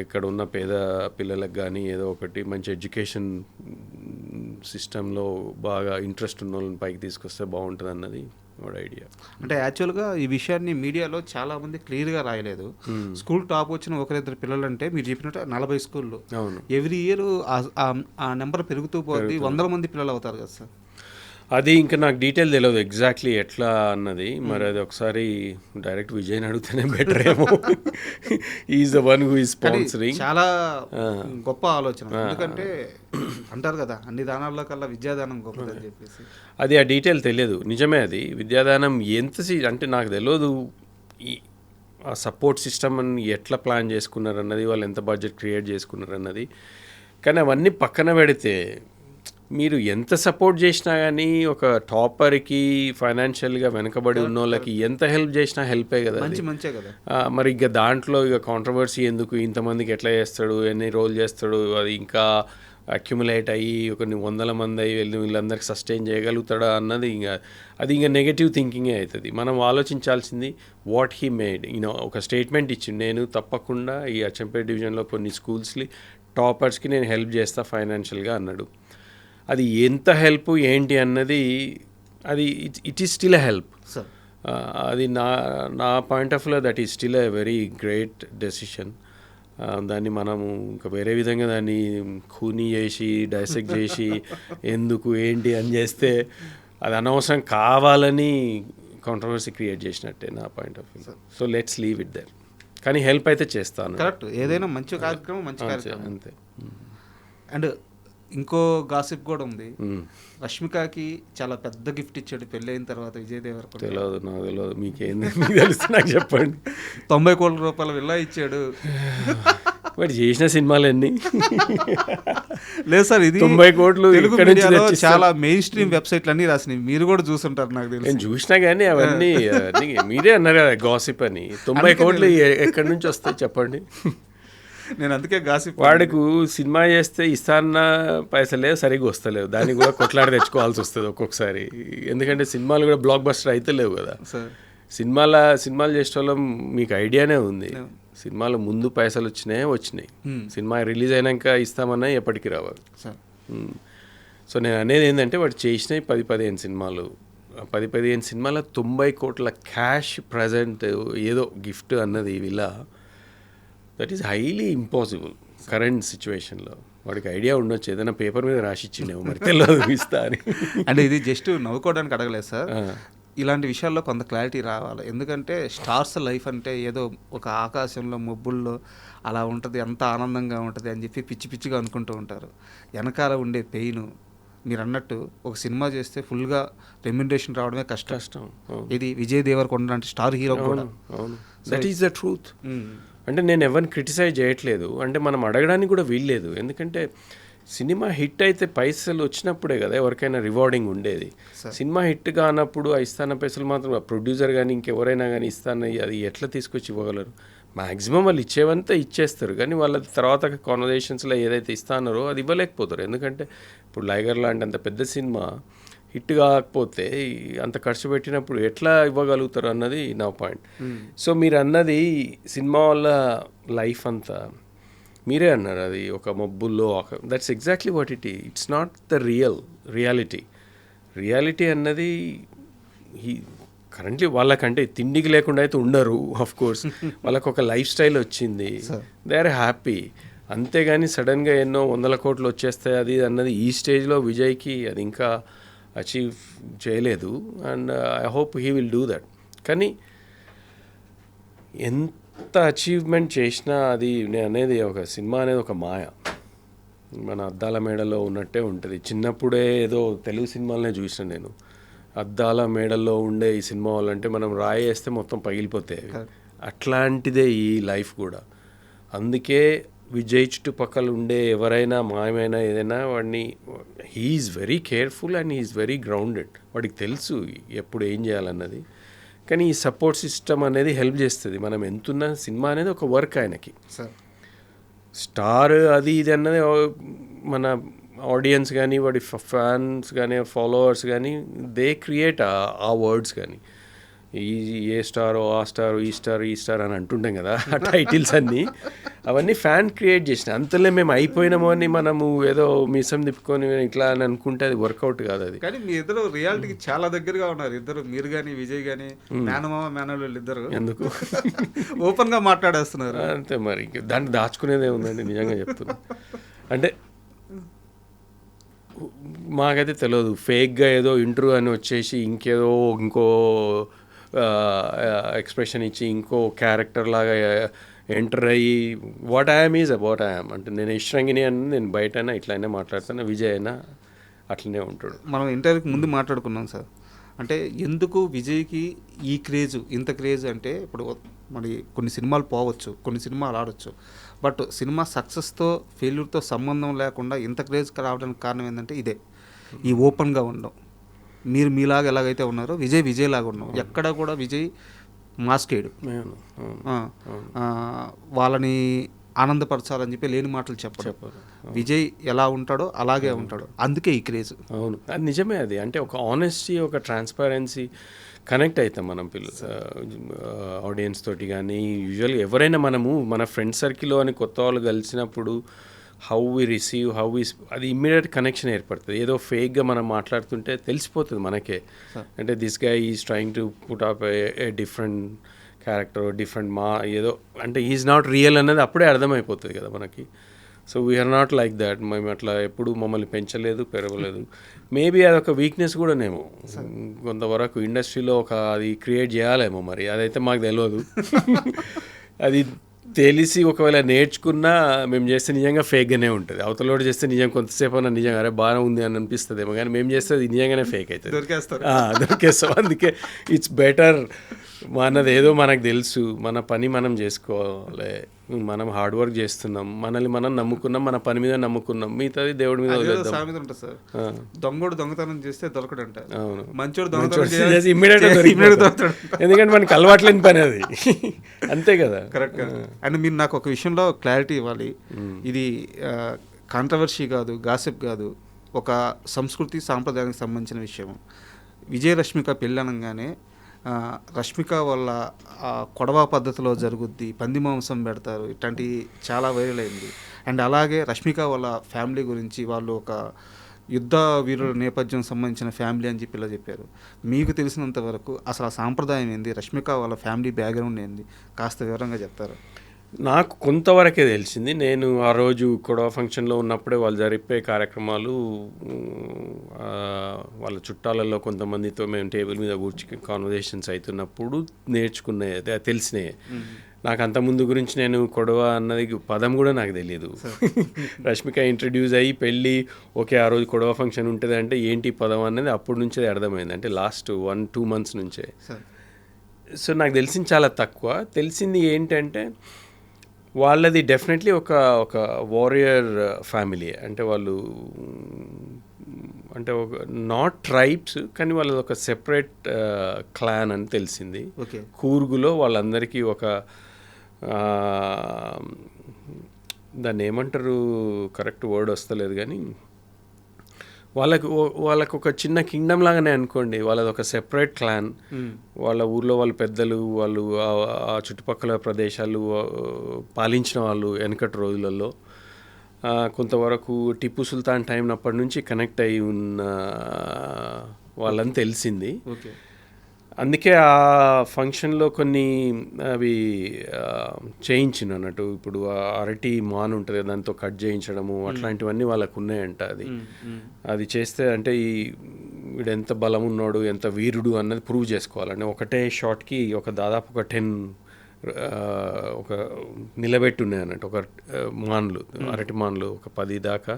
S3: ఇక్కడ ఉన్న పేద పిల్లలకు కానీ ఏదో ఒకటి మంచి ఎడ్యుకేషన్ సిస్టంలో బాగా ఇంట్రెస్ట్ ఉన్న వాళ్ళని పైకి తీసుకొస్తే బాగుంటుంది అన్నది వాడు ఐడియా.
S2: అంటే యాక్చువల్గా ఈ విషయాన్ని మీడియాలో చాలామంది క్లియర్గా రాయలేదు. స్కూల్ టాప్ వచ్చిన ఒకరిద్దరు పిల్లలు అంటే మీరు చెప్పినట్టు 40 స్కూళ్ళు, ఎవ్రీ ఇయర్ ఆ నెంబర్ పెరుగుతూ పోతుంది, 100 మంది పిల్లలు అవుతారు కదా సార్.
S3: అది ఇంకా నాకు డీటెయిల్ తెలియదు ఎగ్జాక్ట్లీ ఎట్లా అన్నది. మరి అది ఒకసారి డైరెక్ట్ విజయ్ని అడిగితేనే బెటర్ ఏమో. Is the one who is sponsoring.
S2: చాలా గొప్ప ఆలోచన, ఎందుకంటే అంటారు కదా అన్ని దానాల్లో కల్లా విద్యాదానం గొప్పదని చెప్పేసి.
S3: అది ఆ డీటెయిల్ తెలియదు, నిజమే. అది విద్యాదానం అంటే నాకు తెలియదు ఆ సపోర్ట్ సిస్టమ్ అని ఎట్లా ప్లాన్ చేసుకున్నారన్నది, వాళ్ళు ఎంత బడ్జెట్ క్రియేట్ చేసుకున్నారన్నది. కానీ అవన్నీ పక్కన పెడితే మీరు ఎంత సపోర్ట్ చేసినా కానీ ఒక టాపర్కి ఫైనాన్షియల్గా వెనకబడి ఉన్న వాళ్ళకి ఎంత హెల్ప్ చేసినా హెల్పే కదా.
S2: మంచి కదా.
S3: మరి ఇక దాంట్లో ఇక కాంట్రవర్సీ ఎందుకు, ఇంతమందికి ఎట్లా చేస్తాడు, ఎన్ని రోజులు చేస్తాడు, అది ఇంకా అక్యుములేట్ అయ్యి కొన్ని 100 మంది అయ్యి వీళ్ళందరికీ సస్టైన్ చేయగలుగుతాడా అన్నది అది ఇంకా నెగటివ్ థింకింగే అవుతుంది. మనం ఆలోచించాల్సింది వాట్ హీ మేడ్. ఒక స్టేట్మెంట్ ఇచ్చింది, నేను తప్పకుండా ఈ అచ్చంపేట్ డివిజన్లో కొన్ని స్కూల్స్కి టాపర్స్కి నేను హెల్ప్ చేస్తా ఫైనాన్షియల్గా అన్నాడు. అది ఎంత హెల్ప్ ఏంటి అన్నది అది it is still a help. అది నా పాయింట్ ఆఫ్ వ్యూలో that is still a very great decision. దాన్ని మనము ఇంకా వేరే విధంగా దాన్ని ఖూనీ చేసి డైసెక్ట్ చేసి ఎందుకు ఏంటి అని చేస్తే అది అనవసరం కావాలని కాంట్రవర్సీ క్రియేట్ చేసినట్టే నా point of view. So let's leave it there. కానీ హెల్ప్ అయితే చేస్తాను.
S2: కరెక్ట్, ఏదైనా మంచి కార్యక్రమం మంచి కార్యక్రమం
S3: అంతే.
S2: అండ్ ఇంకో గాసిప్ కూడా ఉంది. రష్మికకి చాలా పెద్ద గిఫ్ట్ ఇచ్చాడు పెళ్ళి అయిన తర్వాత విజయ్ దేవరకొండ.
S3: తెలియదు, నాకు తెలియదు. మీకేంది, మీకు తెలుసు నాకు చెప్పండి.
S2: 90 కోట్ల రూపాయల విల్లా ఇచ్చాడు.
S3: వాడు చేసిన సినిమాలు అన్నీ
S2: లేదు సార్, ఇది
S3: 90 కోట్లు
S2: తెలుగు
S3: ఇక్కడ నుంచి
S2: మీడియాలో
S3: తెచ్చిస్తారు.
S2: చాలా మెయిన్ స్ట్రీమ్ వెబ్సైట్లు అన్నీ రాసినాయి, మీరు కూడా చూసుంటారు నాకు
S3: నేను
S2: తెలిసి.
S3: చూసినా కానీ అవన్నీ మీరే అన్నారు కదా గాసిప్ అని. 90 కోట్లు ఎక్కడి నుంచి వస్తాయి చెప్పండి.
S2: నేను అందుకే గాసిప్.
S3: వాడికి సినిమా చేస్తే ఇస్తాన్న పైసలే సరిగ్గా వస్తలేవు, దానికి కూడా కొట్లాడి తెచ్చుకోవాల్సి వస్తుంది ఒక్కొక్కసారి. ఎందుకంటే సినిమాలు కూడా బ్లాక్ బస్టర్ అయితే లేవు కదా.
S2: సార్
S3: సినిమాలు చేసే వాళ్ళం మీకు ఐడియానే ఉంది. సినిమాలు ముందు పైసలు వచ్చినాయి. సినిమా రిలీజ్ అయినాక ఇస్తామన్నా ఎప్పటికీ రావాలి.
S2: సార్
S3: సో నేను అనేది ఏంటంటే వాడు చేసినవి 10-15 సినిమాలు. 10-15 సినిమాల 90 కోట్ల క్యాష్ ప్రజెంట్ ఏదో గిఫ్ట్ అన్నది ఇలా that is highly impossible current సిచ్యువేషన్లో. వాడికి ఐడియా ఉండొచ్చు, ఏదైనా పేపర్ మీద రాసిచ్చిండేమో, మరి తెలియదు ఇస్తా అని.
S2: అంటే ఇది జస్ట్ నవ్వుకోవడానికి అడగలేదు సార్. ఇలాంటి విషయాల్లో కొంత క్లారిటీ రావాలి. ఎందుకంటే స్టార్స్ లైఫ్ అంటే ఏదో ఒక ఆకాశంలో మబ్బుల్లో అలా ఉంటుంది, ఎంత ఆనందంగా ఉంటుంది అని చెప్పి పిచ్చి పిచ్చిగా అనుకుంటూ ఉంటారు. వెనకాల ఉండే పెయిన్, మీరు అన్నట్టు ఒక సినిమా చేస్తే ఫుల్గా రెమ్యునరేషన్ రావడమే కష్టం. ఇది విజయ్ దేవరకొండ అంటే స్టార్ హీరో కూడా.
S3: That is the truth. అంటే నేను ఎవరిని క్రిటిసైజ్ చేయట్లేదు, అంటే మనం అడగడానికి కూడా వీల్లేదు. ఎందుకంటే సినిమా హిట్ అయితే పైసలు వచ్చినప్పుడే కదా ఎవరికైనా రివార్డింగ్ ఉండేది. సినిమా హిట్ కానప్పుడు ఆ ఇస్తాన పైసలు మాత్రం ప్రొడ్యూసర్ కానీ ఇంకెవరైనా కానీ ఇస్తాను, అది ఎట్లా తీసుకొచ్చి ఇవ్వగలరు? మ్యాక్సిమం వాళ్ళు ఇచ్చేవంతా ఇచ్చేస్తారు, కానీ వాళ్ళ తర్వాత కాన్వర్జేషన్స్లో ఏదైతే ఇస్తానారో అది ఇవ్వలేకపోతారు. ఎందుకంటే ఇప్పుడు లైగర్ లాంటి అంత పెద్ద సినిమా హిట్ కాకపోతే అంత ఖర్చు పెట్టినప్పుడు ఎట్లా ఇవ్వగలుగుతారు అన్నది నా పాయింట్. సో మీరు అన్నది సినిమా వాళ్ళ లైఫ్ అంతా మీరే అన్నారు, అది ఒక మబ్బుల్లో that's exactly what it's not the reality అన్నది కరెంట్లీ వాళ్ళకంటే తిండికి లేకుండా అయితే ఉండరు. ఆఫ్ కోర్స్ వాళ్ళకు ఒక లైఫ్ స్టైల్ వచ్చింది, దే ఆర్ హ్యాపీ. అంతేగాని సడన్గా ఎన్నో 100 కోట్లు వచ్చేస్తాయి అది అన్నది ఈ స్టేజ్లో విజయ్కి అది ఇంకా అచీవ్ చేయలేదు. And I hope he will do that. కానీ ఎంత అచీవ్మెంట్ చేసినా అది నేను అనేది ఒక సినిమా అనేది ఒక మాయ, మన అద్దాల మేడలో ఉన్నట్టే ఉంటుంది. చిన్నప్పుడే ఏదో తెలుగు సినిమాలనే చూసిన నేను, అద్దాల మేడల్లో ఉండే ఈ సినిమా వాళ్ళంటే మనం రాయి వేస్తే మొత్తం పగిలిపోతాయి. అట్లాంటిదే ఈ లైఫ్ కూడా. అందుకే విజయ్ చుట్టుపక్కల ఉండే ఎవరైనా మాయమైనా ఏదైనా వాడిని he's very careful and he's very grounded. వాడికి తెలుసు ఎప్పుడు ఏం చేయాలన్నది. కానీ ఈ సపోర్ట్ సిస్టమ్ అనేది హెల్ప్ చేస్తుంది. మనం ఎంతున్న సినిమా అనేది ఒక వర్క్ ఆయనకి. స్టార్ అది ఇది అన్నది మన ఆడియన్స్ కానీ వాడి ఫ్యాన్స్ కానీ ఫాలోవర్స్ కానీ దే క్రియేట్ ఆ వర్డ్స్. కానీ ఏ స్టారో ఆ స్టార్ ఈ స్టార్ అని అంటుంటాం కదా ఆ టైటిల్స్ అన్నీ, అవన్నీ ఫ్యాన్ క్రియేట్ చేసిన. అంతలో మేము అయిపోయినామో అని మనము ఏదో మీసం తిప్పుకొని ఇట్లా అని అనుకుంటే అది వర్కౌట్ కాదు. అది
S2: కానీ మీ ఇద్దరు రియాలిటీకి చాలా దగ్గరగా ఉన్నారు. ఇద్దరు మీరు కానీ విజయ్ కానీ మేనమామ మేనల్లుళ్ళు ఇద్దరు
S3: ఎందుకు
S2: ఓపెన్గా మాట్లాడేస్తున్నారు.
S3: అంతే మరి, దాన్ని దాచుకునేదే ఉందండి నిజంగా చెప్తున్నా. అంటే మాకైతే తెలియదు, ఫేక్గా ఏదో ఇంటర్వ్యూ అని వచ్చేసి ఇంకో ఎక్స్ప్రెషన్ ఇచ్చి ఇంకో క్యారెక్టర్ లాగా ఎంటర్ అయ్యి what I'm is about I'm అంటే నేను యశ్రంగిని అని నేను బయట అయినా ఇట్లయినా మాట్లాడతాను, విజయ్ అయినా అట్లనే ఉంటాడు.
S2: మనం ఇంటర్వ్యూకి ముందు మాట్లాడుకున్నాం సార్, అంటే ఎందుకు విజయ్కి ఈ క్రేజ్ ఇంత క్రేజ్ అంటే ఇప్పుడు మరి కొన్ని సినిమాలు పోవచ్చు, కొన్ని సినిమాలు ఆడవచ్చు, బట్ సినిమా సక్సెస్తో ఫెయిల్యూర్తో సంబంధం లేకుండా ఇంత క్రేజ్ రావడానికి కారణం ఏంటంటే ఇదే, ఈ ఓపెన్గా ఉండడం. మీరు మీలాగా ఎలాగైతే ఉన్నారో విజయ్ లాగా ఉన్నాం. ఎక్కడ కూడా విజయ్ మాస్కేడు వాళ్ళని ఆనందపరచాలని చెప్పి లేని మాటలు చెప్పరు. విజయ్ ఎలా ఉంటాడో అలాగే ఉంటాడు, అందుకే ఈ క్రేజ్.
S3: అవును, అది నిజమే. అది అంటే ఒక ఆనెస్టీ, ఒక ట్రాన్స్పరెన్సీ కనెక్ట్ అవుతాం మనం ఆడియన్స్ తోటి. కానీ యూజువల్గా ఎవరైనా మన ఫ్రెండ్ సర్కిల్లో అని కొత్త వాళ్ళు కలిసినప్పుడు హౌ వి రిసీవ్ అది ఇమ్మీడియట్ కనెక్షన్ ఏర్పడుతుంది. ఏదో ఫేక్గా మనం మాట్లాడుతుంటే తెలిసిపోతుంది మనకే, అంటే this guy is trying to put up a different character, different ఏదో అంటే ఈజ్ నాట్ రియల్ అన్నది అప్పుడే అర్థమైపోతుంది కదా మనకి. So we are not like that. మేము అట్లా ఎప్పుడు మమ్మల్ని పెంచలేదు, పెరగలేదు. మేబీ అదొక వీక్నెస్ కూడానేమో కొంతవరకు ఇండస్ట్రీలో అది క్రియేట్ చేయాలేమో, మరి అదైతే మాకు తెలియదు. అది తెలిసి ఒకవేళ నేర్చుకున్నా మేము చేస్తే నిజంగా ఫేక్గానే ఉంటుంది. అవతలోడు చేస్తే నిజం కొంతసేపు అన్న నిజంగా అరే బాగానే ఉంది అని అనిపిస్తుందేమో, కానీ మేము చేస్తే అది నిజంగానే ఫేక్ అవుతుంది. దొరికేస్తాం. అందుకే ఇట్స్ బెటర్ మనది ఏదో మనకు తెలుసు, మన పని మనం చేసుకోవాలి, మనం హార్డ్ వర్క్ చేస్తున్నాం, మనల్ని మనం నమ్ముకున్నాం, మన పని మీద నమ్ముకున్నాం, మిగతాది దేవుడి మీద వదిలేద్దాం.
S2: సామెత ఉంటుంది సార్, దొంగోడు దొంగతనం చేస్తే దొరకడు అంట,
S3: అవును,
S2: మంచోడు
S3: చేసి ఇమ్మీడియట్గా దొరుకుతాడు. ఎందుకంటే మనకి అలవాట్లేని పని అది. అంతే కదా,
S2: కరెక్ట్. అండ్ మీరు నాకు ఒక విషయంలో క్లారిటీ ఇవ్వాలి. ఇది కాంట్రవర్సీ కాదు, గాసిప్ కాదు, ఒక సంస్కృతి సాంప్రదాయానికి సంబంధించిన విషయం. విజయరశ్మిక పెళ్ళి అనగానే రష్మిక వల్ల కొడవ పద్ధతిలో జరుగుద్ది, పంది మాంసం పెడతారు, ఇట్లాంటి చాలా వైరల్ అయింది. అండ్ అలాగే రష్మిక వాళ్ళ ఫ్యామిలీ గురించి వాళ్ళు ఒక యుద్ధ వీరుల నేపథ్యం సంబంధించిన ఫ్యామిలీ అని చెప్పి ఇలా చెప్పారు. మీకు తెలిసినంత వరకు అసలు ఆ సాంప్రదాయం ఏంది, రష్మిక వాళ్ళ ఫ్యామిలీ బ్యాక్గ్రౌండ్ ఏంది, కాస్త వివరంగా చెప్తారా?
S3: నాకు కొంతవరకే తెలిసింది. నేను ఆ రోజు కొడవ ఫంక్షన్లో ఉన్నప్పుడే వాళ్ళు జరిపే కార్యక్రమాలు, వాళ్ళ చుట్టాలలో కొంతమందితో మేము టేబుల్ మీద కూర్చుని కాన్వర్జేషన్స్ అవుతున్నప్పుడు నేర్చుకున్నాయి, తెలిసినాయి. నాకు అంత ముందు గురించి నేను కొడవ అన్నది పదం కూడా నాకు తెలియదు. రష్మిక ఇంట్రడ్యూస్ అయ్యి పెళ్ళి ఓకే ఆ రోజు కొడవ ఫంక్షన్ ఉంటుంది అంటే ఏంటి పదం అన్నది అప్పటి నుంచే అర్థమైంది, అంటే లాస్ట్ 1-2 months నుంచే. సో నాకు తెలిసింది చాలా తక్కువ. తెలిసింది ఏంటంటే వాళ్ళది డెఫినెట్లీ ఒక వారియర్ ఫ్యామిలీ. అంటే వాళ్ళు అంటే ఒక నాట్ ట్రైబ్స్, కానీ వాళ్ళది ఒక సెపరేట్ క్లాన్ అని తెలిసింది. కూర్గులో వాళ్ళందరికీ ఒక దాన్ని ఏమంటారు, కరెక్ట్ వర్డ్ వస్తలేదు, కానీ వాళ్ళకు ఒక చిన్న కింగ్డమ్ లాగానే అనుకోండి. వాళ్ళది ఒక సెపరేట్ క్లాన్. వాళ్ళ ఊర్లో వాళ్ళ పెద్దలు, వాళ్ళు ఆ చుట్టుపక్కల ప్రదేశాలు పాలించిన వాళ్ళు వెనకటి రోజులలో. కొంతవరకు టిప్పు సుల్తాన్ టైం అప్పటి నుంచి కనెక్ట్ అయి ఉన్న వాళ్ళని తెలిసింది. అందుకే ఆ ఫంక్షన్లో కొన్ని అవి చేయించిన అన్నట్టు. ఇప్పుడు అరటి మాన్ ఉంటుంది, దాంతో కట్ చేయించడము అట్లాంటివన్నీ వాళ్ళకు ఉన్నాయంట. అది చేస్తే అంటే వీడు ఎంత బలం ఉన్నాడు, ఎంత వీరుడు అన్నది ప్రూవ్ చేసుకోవాలండి. ఒకటే షాట్కి దాదాపు ఒక 10 ఒక నిలబెట్టి ఉన్నాయి అన్నట్టు. ఒక మాన్లు, అరటి మాన్లు ఒక 10 దాకా.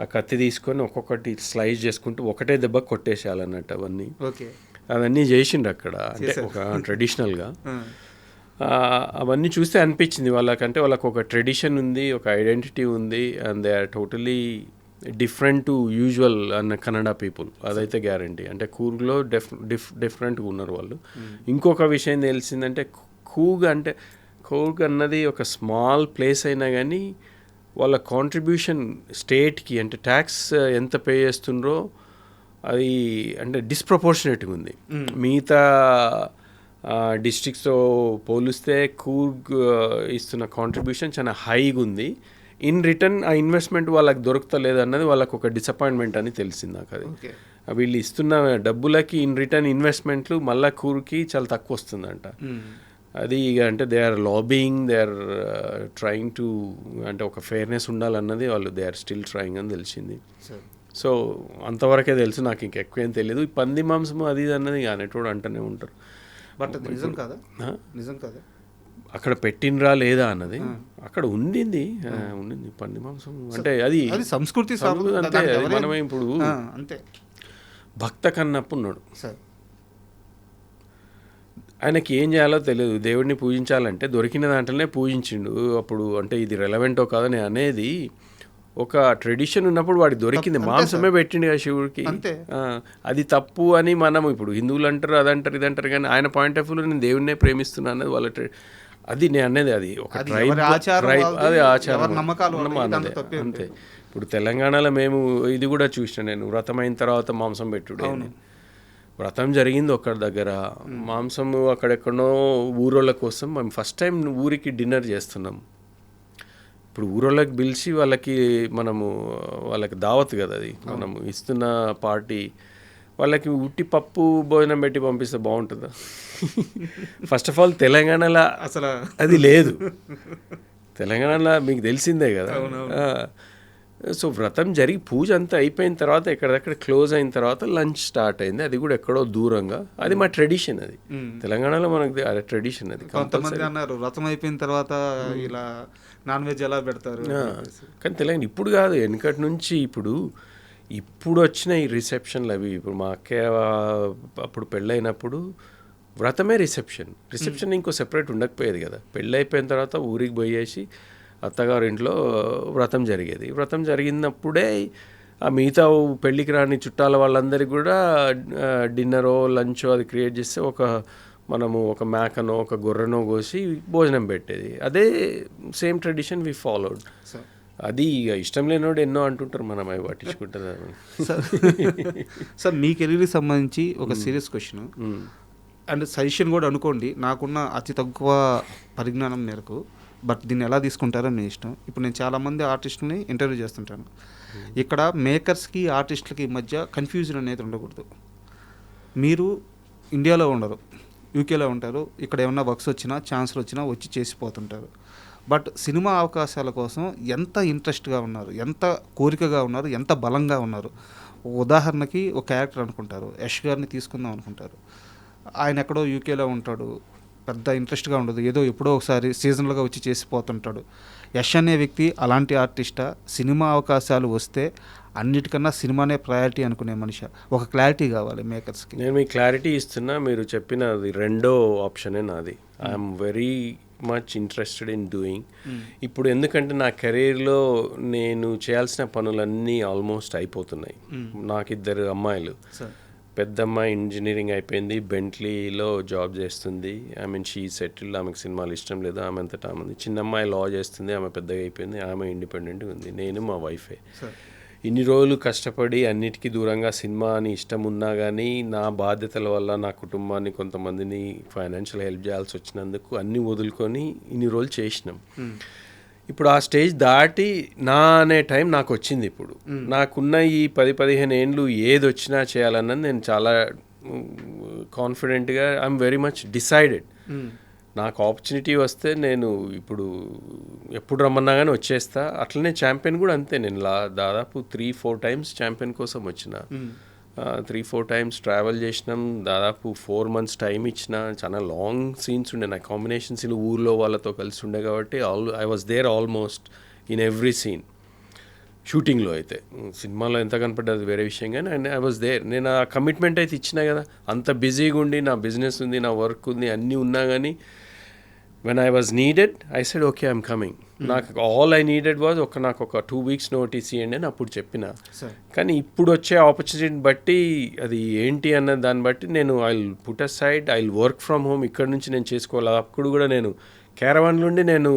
S3: ఆ కత్తి తీసుకొని ఒక్కొక్కటి స్లైస్ చేసుకుంటూ ఒకటే దెబ్బ కొట్టేసేయాలన్నట్టు. అవన్నీ చేసిండ్రు అక్కడ, అంటే ఒక ట్రెడిషనల్గా. అవన్నీ చూస్తే అనిపించింది వాళ్ళకంటే వాళ్ళకు ఒక ట్రెడిషన్ ఉంది, ఒక ఐడెంటిటీ ఉంది, and they are totally different to usual అన్న కన్నడ పీపుల్. అదైతే గ్యారంటీ. అంటే కూర్గ్లో డిఫరెంట్గా ఉన్నారు వాళ్ళు. ఇంకొక విషయం తెలిసిందంటే కూర్గ్ అన్నది ఒక స్మాల్ ప్లేస్ అయినా కానీ వాళ్ళ కాంట్రిబ్యూషన్ స్టేట్కి, అంటే ట్యాక్స్ ఎంత పే చేస్తుండ్రో అది అంటే డిస్ప్రపోర్షనేట్గా ఉంది. మిగతా డిస్ట్రిక్ట్స్తో పోలిస్తే కూర్గ్ ఇస్తున్న కాంట్రిబ్యూషన్ చాలా హైగా ఉంది. ఇన్ రిటర్న్ ఆ ఇన్వెస్ట్మెంట్ వాళ్ళకి దొరుకుతలేదు అన్నది వాళ్ళకు ఒక డిసప్పాయింట్మెంట్ అని తెలిసింది నాకు. అది వీళ్ళు ఇస్తున్న డబ్బులకి ఇన్ రిటర్న్ ఇన్వెస్ట్మెంట్లు మళ్ళా కూర్కి చాలా తక్కువ వస్తుందంట. అది అంటే they are lobbying, they are trying to, అంటే ఒక ఫెయిర్నెస్ ఉండాలన్నది వాళ్ళు దే ఆర్ స్టిల్ ట్రయింగ్ అని తెలిసింది. సో అంతవరకే తెలుసు, నాకు ఇంకెక్కువ ఏం తెలియదు. ఈ పంది మాంసము అది అన్నది అనేటోడు అంటూనే ఉంటారు.
S2: బట్ నిజం కాదా? నిజం కాదా
S3: అక్కడ పెట్టినరా లేదా అన్నది? అక్కడ ఉండింది పంది మాంసం. అంటే అది
S2: సంస్కృతి
S3: అంతే. మనమే ఇప్పుడు
S2: అంతే.
S3: భక్త కన్నప్ప ఉన్నాడు, ఆయనకి ఏం చేయాలో తెలియదు. దేవుడిని పూజించాలంటే దొరికిన దాంట్లోనే పూజించిండు. అప్పుడు అంటే ఇది రెలవెంటో కాదని అనేది ఒక ట్రెడిషన్ ఉన్నప్పుడు వాడికి దొరికింది, మాంసమే పెట్టిండు కదా శివుడికి. అది తప్పు అని మనం ఇప్పుడు హిందువులు అంటారు, అదంటారు, ఇదంటారు, కానీ ఆయన పాయింట్ ఆఫ్ వ్యూలో నేను దేవుడినే ప్రేమిస్తున్నా అన్నది వాళ్ళ అది నేను అనేది. అది ఒక ట్రైబ్, అది ఆచారం అన్నది అంతే. ఇప్పుడు తెలంగాణలో మేము ఇది కూడా చూసిన, నేను వ్రతం అయిన తర్వాత మాంసం పెట్టుడే. వ్రతం జరిగింది ఒకరి దగ్గర, మాంసం అక్కడెక్కడో ఊరోళ్ళ కోసం మేము ఫస్ట్ టైం ఊరికి డిన్నర్ చేస్తున్నాం. ఇప్పుడు ఊరోళ్ళకి పిలిచి వాళ్ళకి దావత్ కదా అది, మనము ఇస్తున్న పార్టీ. వాళ్ళకి ఉట్టి పప్పు భోజనం పెట్టి పంపిస్తే బాగుంటుందా? ఫస్ట్ ఆఫ్ ఆల్ తెలంగాణలో అసలు అది లేదు. తెలంగాణలో మీకు తెలిసిందే కదా. సో వ్రతం జరిగి పూజ అంతా అయిపోయిన తర్వాత ఎక్కడెక్కడ క్లోజ్ అయిన తర్వాత లంచ్ స్టార్ట్ అయింది. అది కూడా ఎక్కడో దూరంగా. అది మా ట్రెడిషన్, అది తెలంగాణలో మనకు అది ట్రెడిషన్. అది
S2: కొంతమంది అన్నారు వ్రతం అయిపోయిన తర్వాత ఇలా నాన్ వెజ్ ఎలా పెడతారు,
S3: కానీ తెలంగాణ ఇప్పుడు కాదు, వెనకటి నుంచి. ఇప్పుడు వచ్చిన ఈ రిసెప్షన్లు అవి, ఇప్పుడు మా అక్కయ్య అప్పుడు పెళ్ళైనప్పుడు వ్రతమే రిసెప్షన్ ఇంకో సెపరేట్ ఉండకపోయేది కదా. పెళ్ళి అయిపోయిన తర్వాత ఊరికి పోయేసి అత్తగారు ఇంట్లో వ్రతం జరిగేది. వ్రతం జరిగినప్పుడే ఆ మిగతా పెళ్ళికి రాని చుట్టాల వాళ్ళందరికీ కూడా డిన్నరో లంచో అది క్రియేట్ చేస్తే మనము ఒక మేకనో ఒక గొర్రెనో కోసి భోజనం పెట్టేది. అదే సేమ్ ట్రెడిషన్ వి ఫాలోడ్. అది ఇష్టం లేనివాడు ఎన్నో అంటుంటారు, మనం అవి పట్టించుకుంటుంది.
S2: సార్ మీ కెరీర్కి సంబంధించి ఒక సీరియస్ క్వశ్చన్ అండ్ సజెషన్ కూడా అనుకోండి, నాకున్న అతి తక్కువ పరిజ్ఞానం మేరకు, బట్ దీన్ని ఎలా తీసుకుంటారో మీ ఇష్టం. ఇప్పుడు నేను చాలామంది ఆర్టిస్టులని ఇంటర్వ్యూ చేస్తుంటాను. ఇక్కడ మేకర్స్కి ఆర్టిస్టులకి మధ్య కన్ఫ్యూజన్ అనేది ఉండకూడదు. మీరు ఇండియాలో ఉండరు, యూకేలో ఉంటారు. ఇక్కడ ఏమన్నా వర్క్స్ వచ్చినా ఛాన్స్లు వచ్చినా వచ్చి చేసిపోతుంటారు. బట్ సినిమా అవకాశాల కోసం ఎంత ఇంట్రెస్ట్గా ఉన్నారు, ఎంత కోరికగా ఉన్నారు, ఎంత బలంగా ఉన్నారు. ఉదాహరణకి ఒక క్యారెక్టర్ అనుకుంటారు, యష్ గారిని తీసుకుందాం అనుకుంటారు. ఆయన ఎక్కడో యూకేలో ఉంటాడు, పెద్ద ఇంట్రెస్ట్గా ఉండదు, ఏదో ఎప్పుడో ఒకసారి సీజనల్గా వచ్చి చేసిపోతుంటాడు. యష్ అనే వ్యక్తి అలాంటి ఆర్టిస్టా? సినిమా అవకాశాలు వస్తే అన్నిటికన్నా సినిమానే ప్రయారిటీ అనుకునే మనిషి? ఒక క్లారిటీ కావాలి మేకర్స్కి.
S3: నేను మీకు క్లారిటీ ఇస్తున్నా. మీరు చెప్పినది రెండో ఆప్షనే నాది. I'm very much interested in doing. ఇప్పుడు ఎందుకంటే నా కెరీర్లో నేను చేయాల్సిన పనులన్నీ ఆల్మోస్ట్ అయిపోతున్నాయి. నాకు 2 అమ్మాయిలు. పెద్ద అమ్మాయి ఇంజనీరింగ్ అయిపోయింది, బెంట్లీలో జాబ్ చేస్తుంది. షీ సెటిల్డ్, ఆమెకు సినిమాలు ఇష్టం లేదు, ఆమె అంతటా ఆమె. చిన్న అమ్మాయి లా చేస్తుంది, ఆమె పెద్దగా అయిపోయింది, ఆమె ఇండిపెండెంట్గా ఉంది. నేను మా వైఫే. ఇన్ని రోజులు కష్టపడి అన్నిటికీ దూరంగా సినిమా అని ఇష్టం ఉన్నా కానీ నా బాధ్యతల వల్ల నా కుటుంబాన్ని కొంతమందిని ఫైనాన్షియల్ హెల్ప్ చేయాల్సి వచ్చినందుకు అన్నీ వదులుకొని ఇన్ని రోజులు చేసినాం. ఇప్పుడు ఆ స్టేజ్ దాటి నా అనే టైం నాకు వచ్చింది. ఇప్పుడు నాకున్న ఈ 10-15 ఏండ్లు ఏది వచ్చినా చేయాలన్నది నేను చాలా కాన్ఫిడెంట్గా, ఐఎమ్ వెరీ మచ్ డిసైడెడ్. నాకు ఆపర్చునిటీ వస్తే నేను ఇప్పుడు ఎప్పుడు రమ్మన్నా కానీ వచ్చేస్తా. అట్లనే ఛాంపియన్ కూడా అంతే. నేను దాదాపు 3-4 టైమ్స్ ఛాంపియన్ కోసం వచ్చిన, 3-4 టైమ్స్ ట్రావెల్ చేసినాం. దాదాపు 4 months టైం ఇచ్చిన. చాలా లాంగ్ సీన్స్ ఉండే నా కాంబినేషన్ సీన్, ఊర్లో వాళ్ళతో కలిసి ఉండే కాబట్టి I was there almost in every scene. షూటింగ్లో అయితే, సినిమాలో ఎంత కనపడ్డది వేరే విషయం, కానీ ఐ వాజ్ దేర్. నేను ఆ కమిట్మెంట్ అయితే ఇచ్చినా కదా. అంత బిజీగా ఉండి, నా బిజినెస్ ఉంది, నా వర్క్ ఉంది, అన్నీ ఉన్నా కానీ when I was needed, I said, okay, I'm coming. నాకు all I needed was నాకు ఒక 2 weeks నోటీస్ ఇవ్వండి అని అప్పుడు చెప్పిన. కానీ ఇప్పుడు వచ్చే ఆపర్చునిటీని బట్టి అది ఏంటి అన్న దాన్ని బట్టి నేను I will put a side, I will work from home. ఇక్కడ నుంచి నేను చేసుకోవాలి. అప్పుడు కూడా నేను క్యారవాన్ నుండి నేను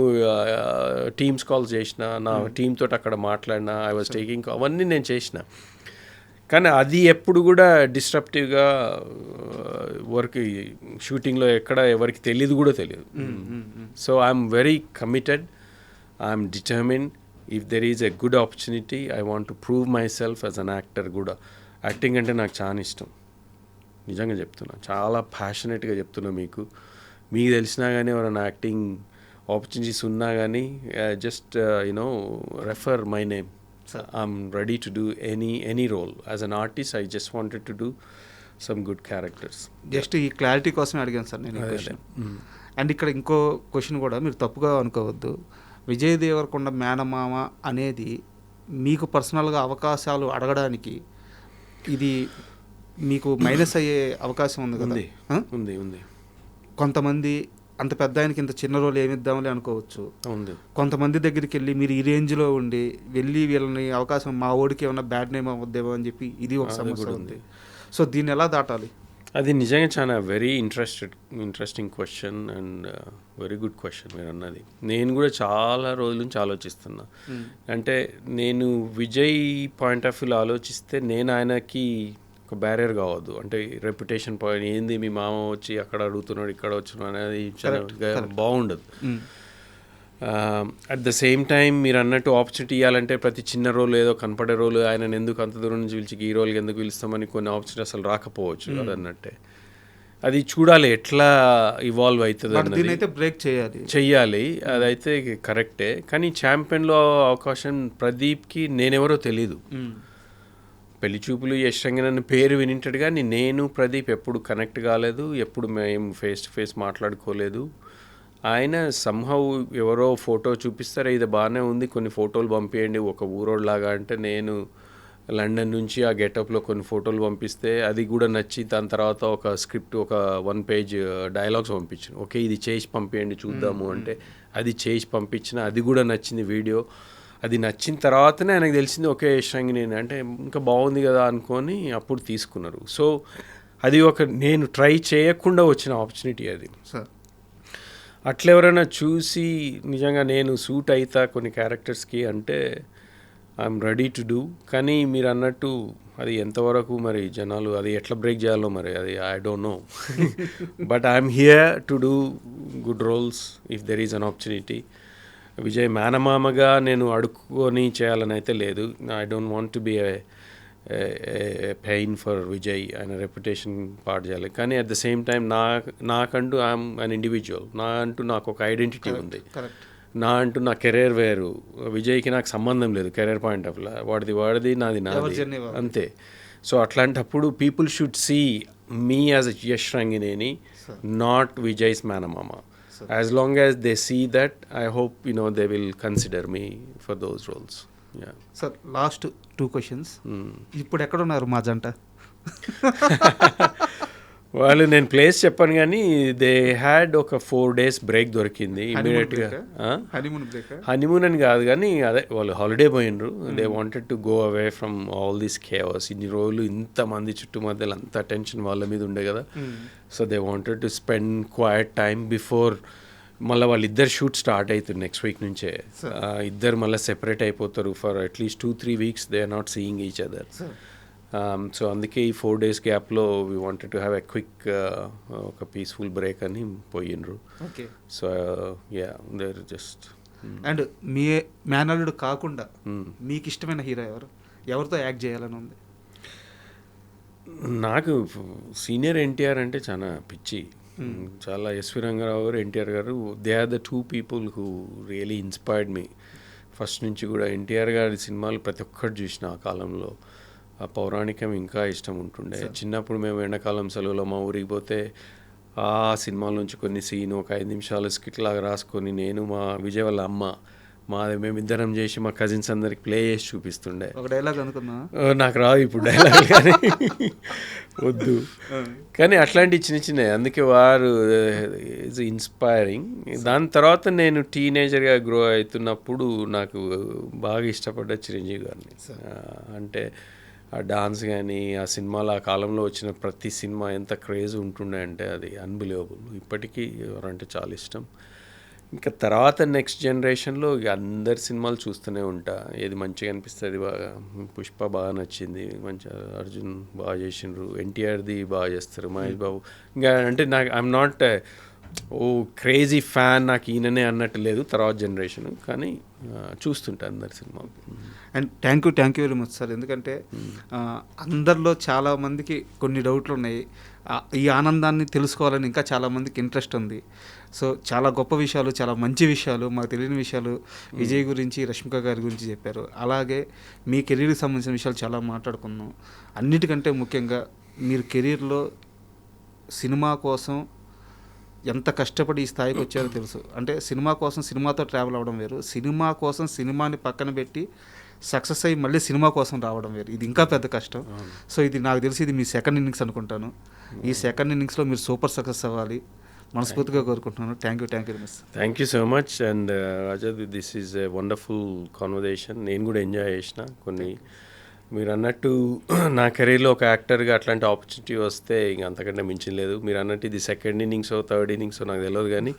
S3: టీమ్స్ కాల్స్ చేసిన, నా టీమ్ తోటి అక్కడ మాట్లాడిన, ఐ వాజ్ టేకింగ్, అవన్నీ నేను చేసిన. కానీ అది ఎప్పుడు కూడా డిస్ట్రప్టివ్గా వర్క్, షూటింగ్లో ఎక్కడ ఎవరికి తెలియదు కూడా తెలియదు. So I'm very committed, I'm determined. If there is a good opportunity, I want to prove my self as an actor కూడా. యాక్టింగ్ అంటే నాకు చాలా ఇష్టం, నిజంగా చెప్తున్నా, చాలా ప్యాషనెట్గా చెప్తున్నా. మీకు తెలిసినా కానీ ఎవరైనా యాక్టింగ్ ఆపర్చునిటీస్ ఉన్నా కానీ just refer my name. I'm ready to do any role. As an artist, I just wanted to do some good characters.
S2: Just ఈ క్లారిటీ కోసమే అడిగాను సార్ నేను ఈ క్వశ్చన్. అండ్ ఇక్కడ ఇంకో క్వశ్చన్ కూడా మీరు తప్పుగా అనుకోవద్దు. విజయ్ దేవరకొండ మేనమామ అనేది మీకు పర్సనల్గా అవకాశాలు అడగడానికి ఇది మీకు మైనస్ అయ్యే అవకాశం ఉంది కదా?
S3: ఉంది.
S2: కొంతమంది అంత పెద్ద ఆయనకి ఇంత చిన్న రోల్ ఏమిద్దామని అనుకోవచ్చు. కొంతమంది దగ్గరికి వెళ్ళి మీరు ఈ రేంజ్లో ఉండి వెళ్ళి వీళ్ళని అవకాశం, మా ఓడికి ఏమన్నా బ్యాడ్ నేమ్ అవ్వద్దేమో అని చెప్పి ఇది ఒక సమస్య ఉంది. సో దీన్ని ఎలా దాటాలి?
S3: అది నిజంగా చాలా very interesting question and very good question మీరు అన్నది. నేను కూడా చాలా రోజుల నుంచి ఆలోచిస్తున్నా. అంటే నేను విజయ్ పాయింట్ ఆఫ్ వ్యూలో ఆలోచిస్తే నేను ఆయనకి ఒక బ్యారియర్ కావద్దు. అంటే రెప్యుటేషన్ పాయింట్ ఏంది, మీ మామ వచ్చి అక్కడ అడుగుతున్నాడు, ఇక్కడ వచ్చినాడు అనేది చాలా బాగుండదు. అట్ ద సేమ్ టైం మీరు అన్నట్టు ఆపర్చునిటీ ఇవ్వాలంటే ప్రతి చిన్న రోల్ ఏదో కనపడే రోల్ ఆయన ఎందుకు అంత దూరం నుంచి పిలిచి ఈ రోల్కి ఎందుకు పిలుస్తామని కొన్ని ఆపర్చునిటీ అసలు రాకపోవచ్చు. అదన్నట్టే అది చూడాలి ఎట్లా ఇవాల్వ్ అవుతుంది
S2: బట్ దీని
S3: అన్నది
S2: అయితే బ్రేక్ చేయాలి.
S3: చెయ్యాలి. అదైతే కరెక్టే. కానీ ఛాంపియన్లో అవకాశం ప్రదీప్కి నేనెవరో తెలీదు. పెళ్లి చూపులు యష్ రంగనాథన్ పేరు వినింటాడు కానీ నేను ప్రదీప్ ఎప్పుడు కనెక్ట్ కాలేదు, ఎప్పుడు మేము ఫేస్ టు ఫేస్ మాట్లాడుకోలేదు. ఆయన సంహౌ ఎవరో ఫోటో చూపిస్తారా ఇది బాగానే ఉంది కొన్ని ఫోటోలు పంపించండి ఒక ఊరోడ్లాగా అంటే నేను లండన్ నుంచి ఆ గెటప్లో కొన్ని ఫోటోలు పంపిస్తే అది కూడా నచ్చి దాని తర్వాత ఒక స్క్రిప్ట్ ఒక 1 పేజ్ డైలాగ్స్ పంపించాను. ఓకే ఇది చేసి పంపించండి చూద్దాము అంటే అది చేసి పంపించిన అది కూడా నచ్చింది వీడియో. అది నచ్చిన తర్వాతనే ఆయనకు తెలిసింది ఓకే యష్ రంగినేని అంటే ఇంకా బాగుంది కదా అనుకొని అప్పుడు తీసుకున్నారు. సో అది ఒక నేను ట్రై చేయకుండా వచ్చిన ఆపర్చునిటీ అది.
S2: సార్
S3: అట్లా ఎవరైనా చూసి నిజంగా నేను సూట్ అవుతా కొన్ని క్యారెక్టర్స్కి అంటే ఐఎమ్ రెడీ టు డూ. కానీ మీరు అన్నట్టు అది ఎంతవరకు మరి జనాలు అది ఎట్లా బ్రేక్ చేయాలో మరి అది I don't know. But I'm here to do good roles if there is an opportunity. Vijay మేనమామగా నేను అడుక్కొని చేయాలని అయితే లేదు. I don't want to be pain for Vijay ఆయన రెప్యుటేషన్ పాడు చేయాలి. కానీ అట్ ద సేమ్ టైం నాకంటూ ఐఎమ్ అన్ ఇండివిజువల్. నాకు ఒక ఐడెంటిటీ ఉంది.
S2: కరెక్ట్.
S3: నా కెరీర్ వేరు, విజయ్కి నాకు సంబంధం లేదు కెరీర్ పాయింట్ ఆఫ్ వ్యూ. వాడిది నాది అంతే. సో అట్లాంటప్పుడు people should see me as Yash Rangineni, not Vijay's మేనమామ. As long as they see that I hope they will consider me for those roles.
S2: Sir last 2 questions. ఇప్పుడు ఎక్కడున్నారు మా జంట?
S3: వాళ్ళు నేను ప్లేస్ చెప్పాను కానీ దే హ్యాడ్ ఒక 4 days బ్రేక్ దొరికింది ఇమీడియట్గా. హనీమూన్ అని కాదు కానీ అదే వాళ్ళు హాలిడే పోయినరు. They wanted to go away from all this chaos. ఇన్ని రోజులు ఇంతమంది చుట్టుమధ్యలో అంత అటెన్షన్ వాళ్ళ మీద ఉండే కదా. So they wanted to spend quite time before మళ్ళీ వాళ్ళిద్దరు షూట్ స్టార్ట్ అవుతుంది నెక్స్ట్ వీక్ నుంచే. ఇద్దరు మళ్ళీ సెపరేట్ అయిపోతారు for at least 2-3 weeks. They are not seeing each other. So అందుకే ఈ 4 days గ్యాప్లో we wanted to have a quick ఒక పీస్ఫుల్ బ్రేక్ అని పోయినరు. So ya there just.
S2: And మీ మేనల్లుడు కాకుండా మీకు ఇష్టమైన హీరో ఎవరితో యాక్ట్ చేయాలని ఉంది?
S3: నాకు సీనియర్ ఎన్టీఆర్ అంటే చాలా పిచ్చి. చాలా ఎస్వి రంగారావు గారు, ఎన్టీఆర్ గారు, they are the 2 people who really inspired me. First నుంచి కూడా ఎన్టీఆర్ గారి సినిమాలు ప్రతి ఒక్కటి చూసిన ఆ కాలంలో. ఆ పౌరాణికం ఇంకా ఇష్టం ఉంటుండే. చిన్నప్పుడు మేము ఎండాకాలం సెలవులో మా ఊరికి పోతే ఆ సినిమాల నుంచి కొన్ని సీన్ ఒక 5 నిమిషాలు స్కిట్ లాగా రాసుకొని నేను మా విజయ్ వాళ్ళ అమ్మ మేమిద్దరం చేసి మా కజిన్స్ అందరికి ప్లే చేసి చూపిస్తుండే.
S2: ఒక డైలాగ్ అనుకున్నా
S3: నాకు రాదు ఇప్పుడు డైలాగ్ కానీ వద్దు. కానీ అట్లాంటి చిన్న అందుకే వారు ఈజ్ ఇన్స్పైరింగ్. దాని తర్వాత నేను టీనేజర్గా గ్రో అవుతున్నప్పుడు నాకు బాగా ఇష్టపడ్డ చిరంజీవి గారిని. అంటే ఆ డాన్స్ కానీ ఆ సినిమాలో ఆ కాలంలో వచ్చిన ప్రతి సినిమా ఎంత క్రేజ్ ఉంటుండే అంటే అది అన్బిలీవబుల్. ఇప్పటికీ ఎవరంటే చాలా ఇష్టం. ఇంకా తర్వాత నెక్స్ట్ జనరేషన్లో ఇక అందరి సినిమాలు చూస్తూనే ఉంటా. ఏది మంచిగా అనిపిస్తుంది బాగా. పుష్ప బాగా నచ్చింది, మంచిగా అర్జున్ బాగా చేసిండ్రు, ఎన్టీఆర్ది బాగా చేస్తారు, మహేష్ బాబు. ఇంకా అంటే నాకు ఐఎమ్ నాట్ క్రేజీ ఫ్యాన్ నాకు ఈయననే అన్నట్టు లేదు తర్వాత జనరేషన్. కానీ చూస్తుంటా అందరి సినిమాలు.
S2: And thank you very much sir. ఎందుకంటే అందరిలో చాలామందికి కొన్ని డౌట్లు ఉన్నాయి. ఈ ఆనందాన్ని తెలుసుకోవాలని ఇంకా చాలామందికి ఇంట్రెస్ట్ ఉంది. సో చాలా గొప్ప విషయాలు, చాలా మంచి విషయాలు, మాకు తెలియని విషయాలు విజయ్ గురించి, రష్మిక గారి గురించి చెప్పారు. అలాగే మీ కెరీర్కి సంబంధించిన విషయాలు చాలా మాట్లాడుకున్నాం. అన్నిటికంటే ముఖ్యంగా మీరు కెరీర్లో సినిమా కోసం ఎంత కష్టపడి ఈ స్థాయికి వచ్చారో తెలుసు. అంటే సినిమా కోసం సినిమాతో ట్రావెల్ అవ్వడం వేరు, సినిమా కోసం సినిమాని పక్కన పెట్టి సక్సెస్ అయ్యి మళ్ళీ సినిమా కోసం రావడం వేరు. ఇది ఇంకా పెద్ద కష్టం. సో ఇది నాకు తెలిసి ఇది మీ సెకండ్ ఇన్నింగ్స్ అనుకుంటాను. ఈ సెకండ్ ఇన్నింగ్స్లో మీరు సూపర్ సక్సెస్ అవ్వాలి మనస్ఫూర్తిగా కోరుకుంటున్నాను. Thank you very much.
S3: Thank you so much. And Raja, this is a wonderful conversation. నేను కూడా ఎంజాయ్ చేసిన కొన్ని. మీరు అన్నట్టు నా కెరీర్లో ఒక యాక్టర్గా అట్లాంటి ఆపర్చునిటీ వస్తే ఇంక అంతకంటే మించిన లేదు. మీరు అన్నట్టు ఇది సెకండ్ ఇన్నింగ్స్ థర్డ్ ఇన్నింగ్స్ నాకు తెలియదు కానీ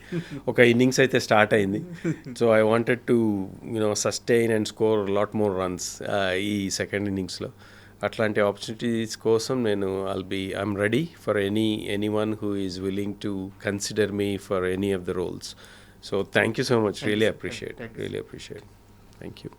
S3: ఒక ఇన్నింగ్స్ అయితే స్టార్ట్ అయింది. So I wanted to sustain and score lot more runs ఈ సెకండ్ ఇన్నింగ్స్లో. అట్లాంటి ఆపర్చునిటీస్ కోసం నేను I'm ready for anyone who is willing to consider me for any of the roles. So thank you so much. Really appreciate. Thank you.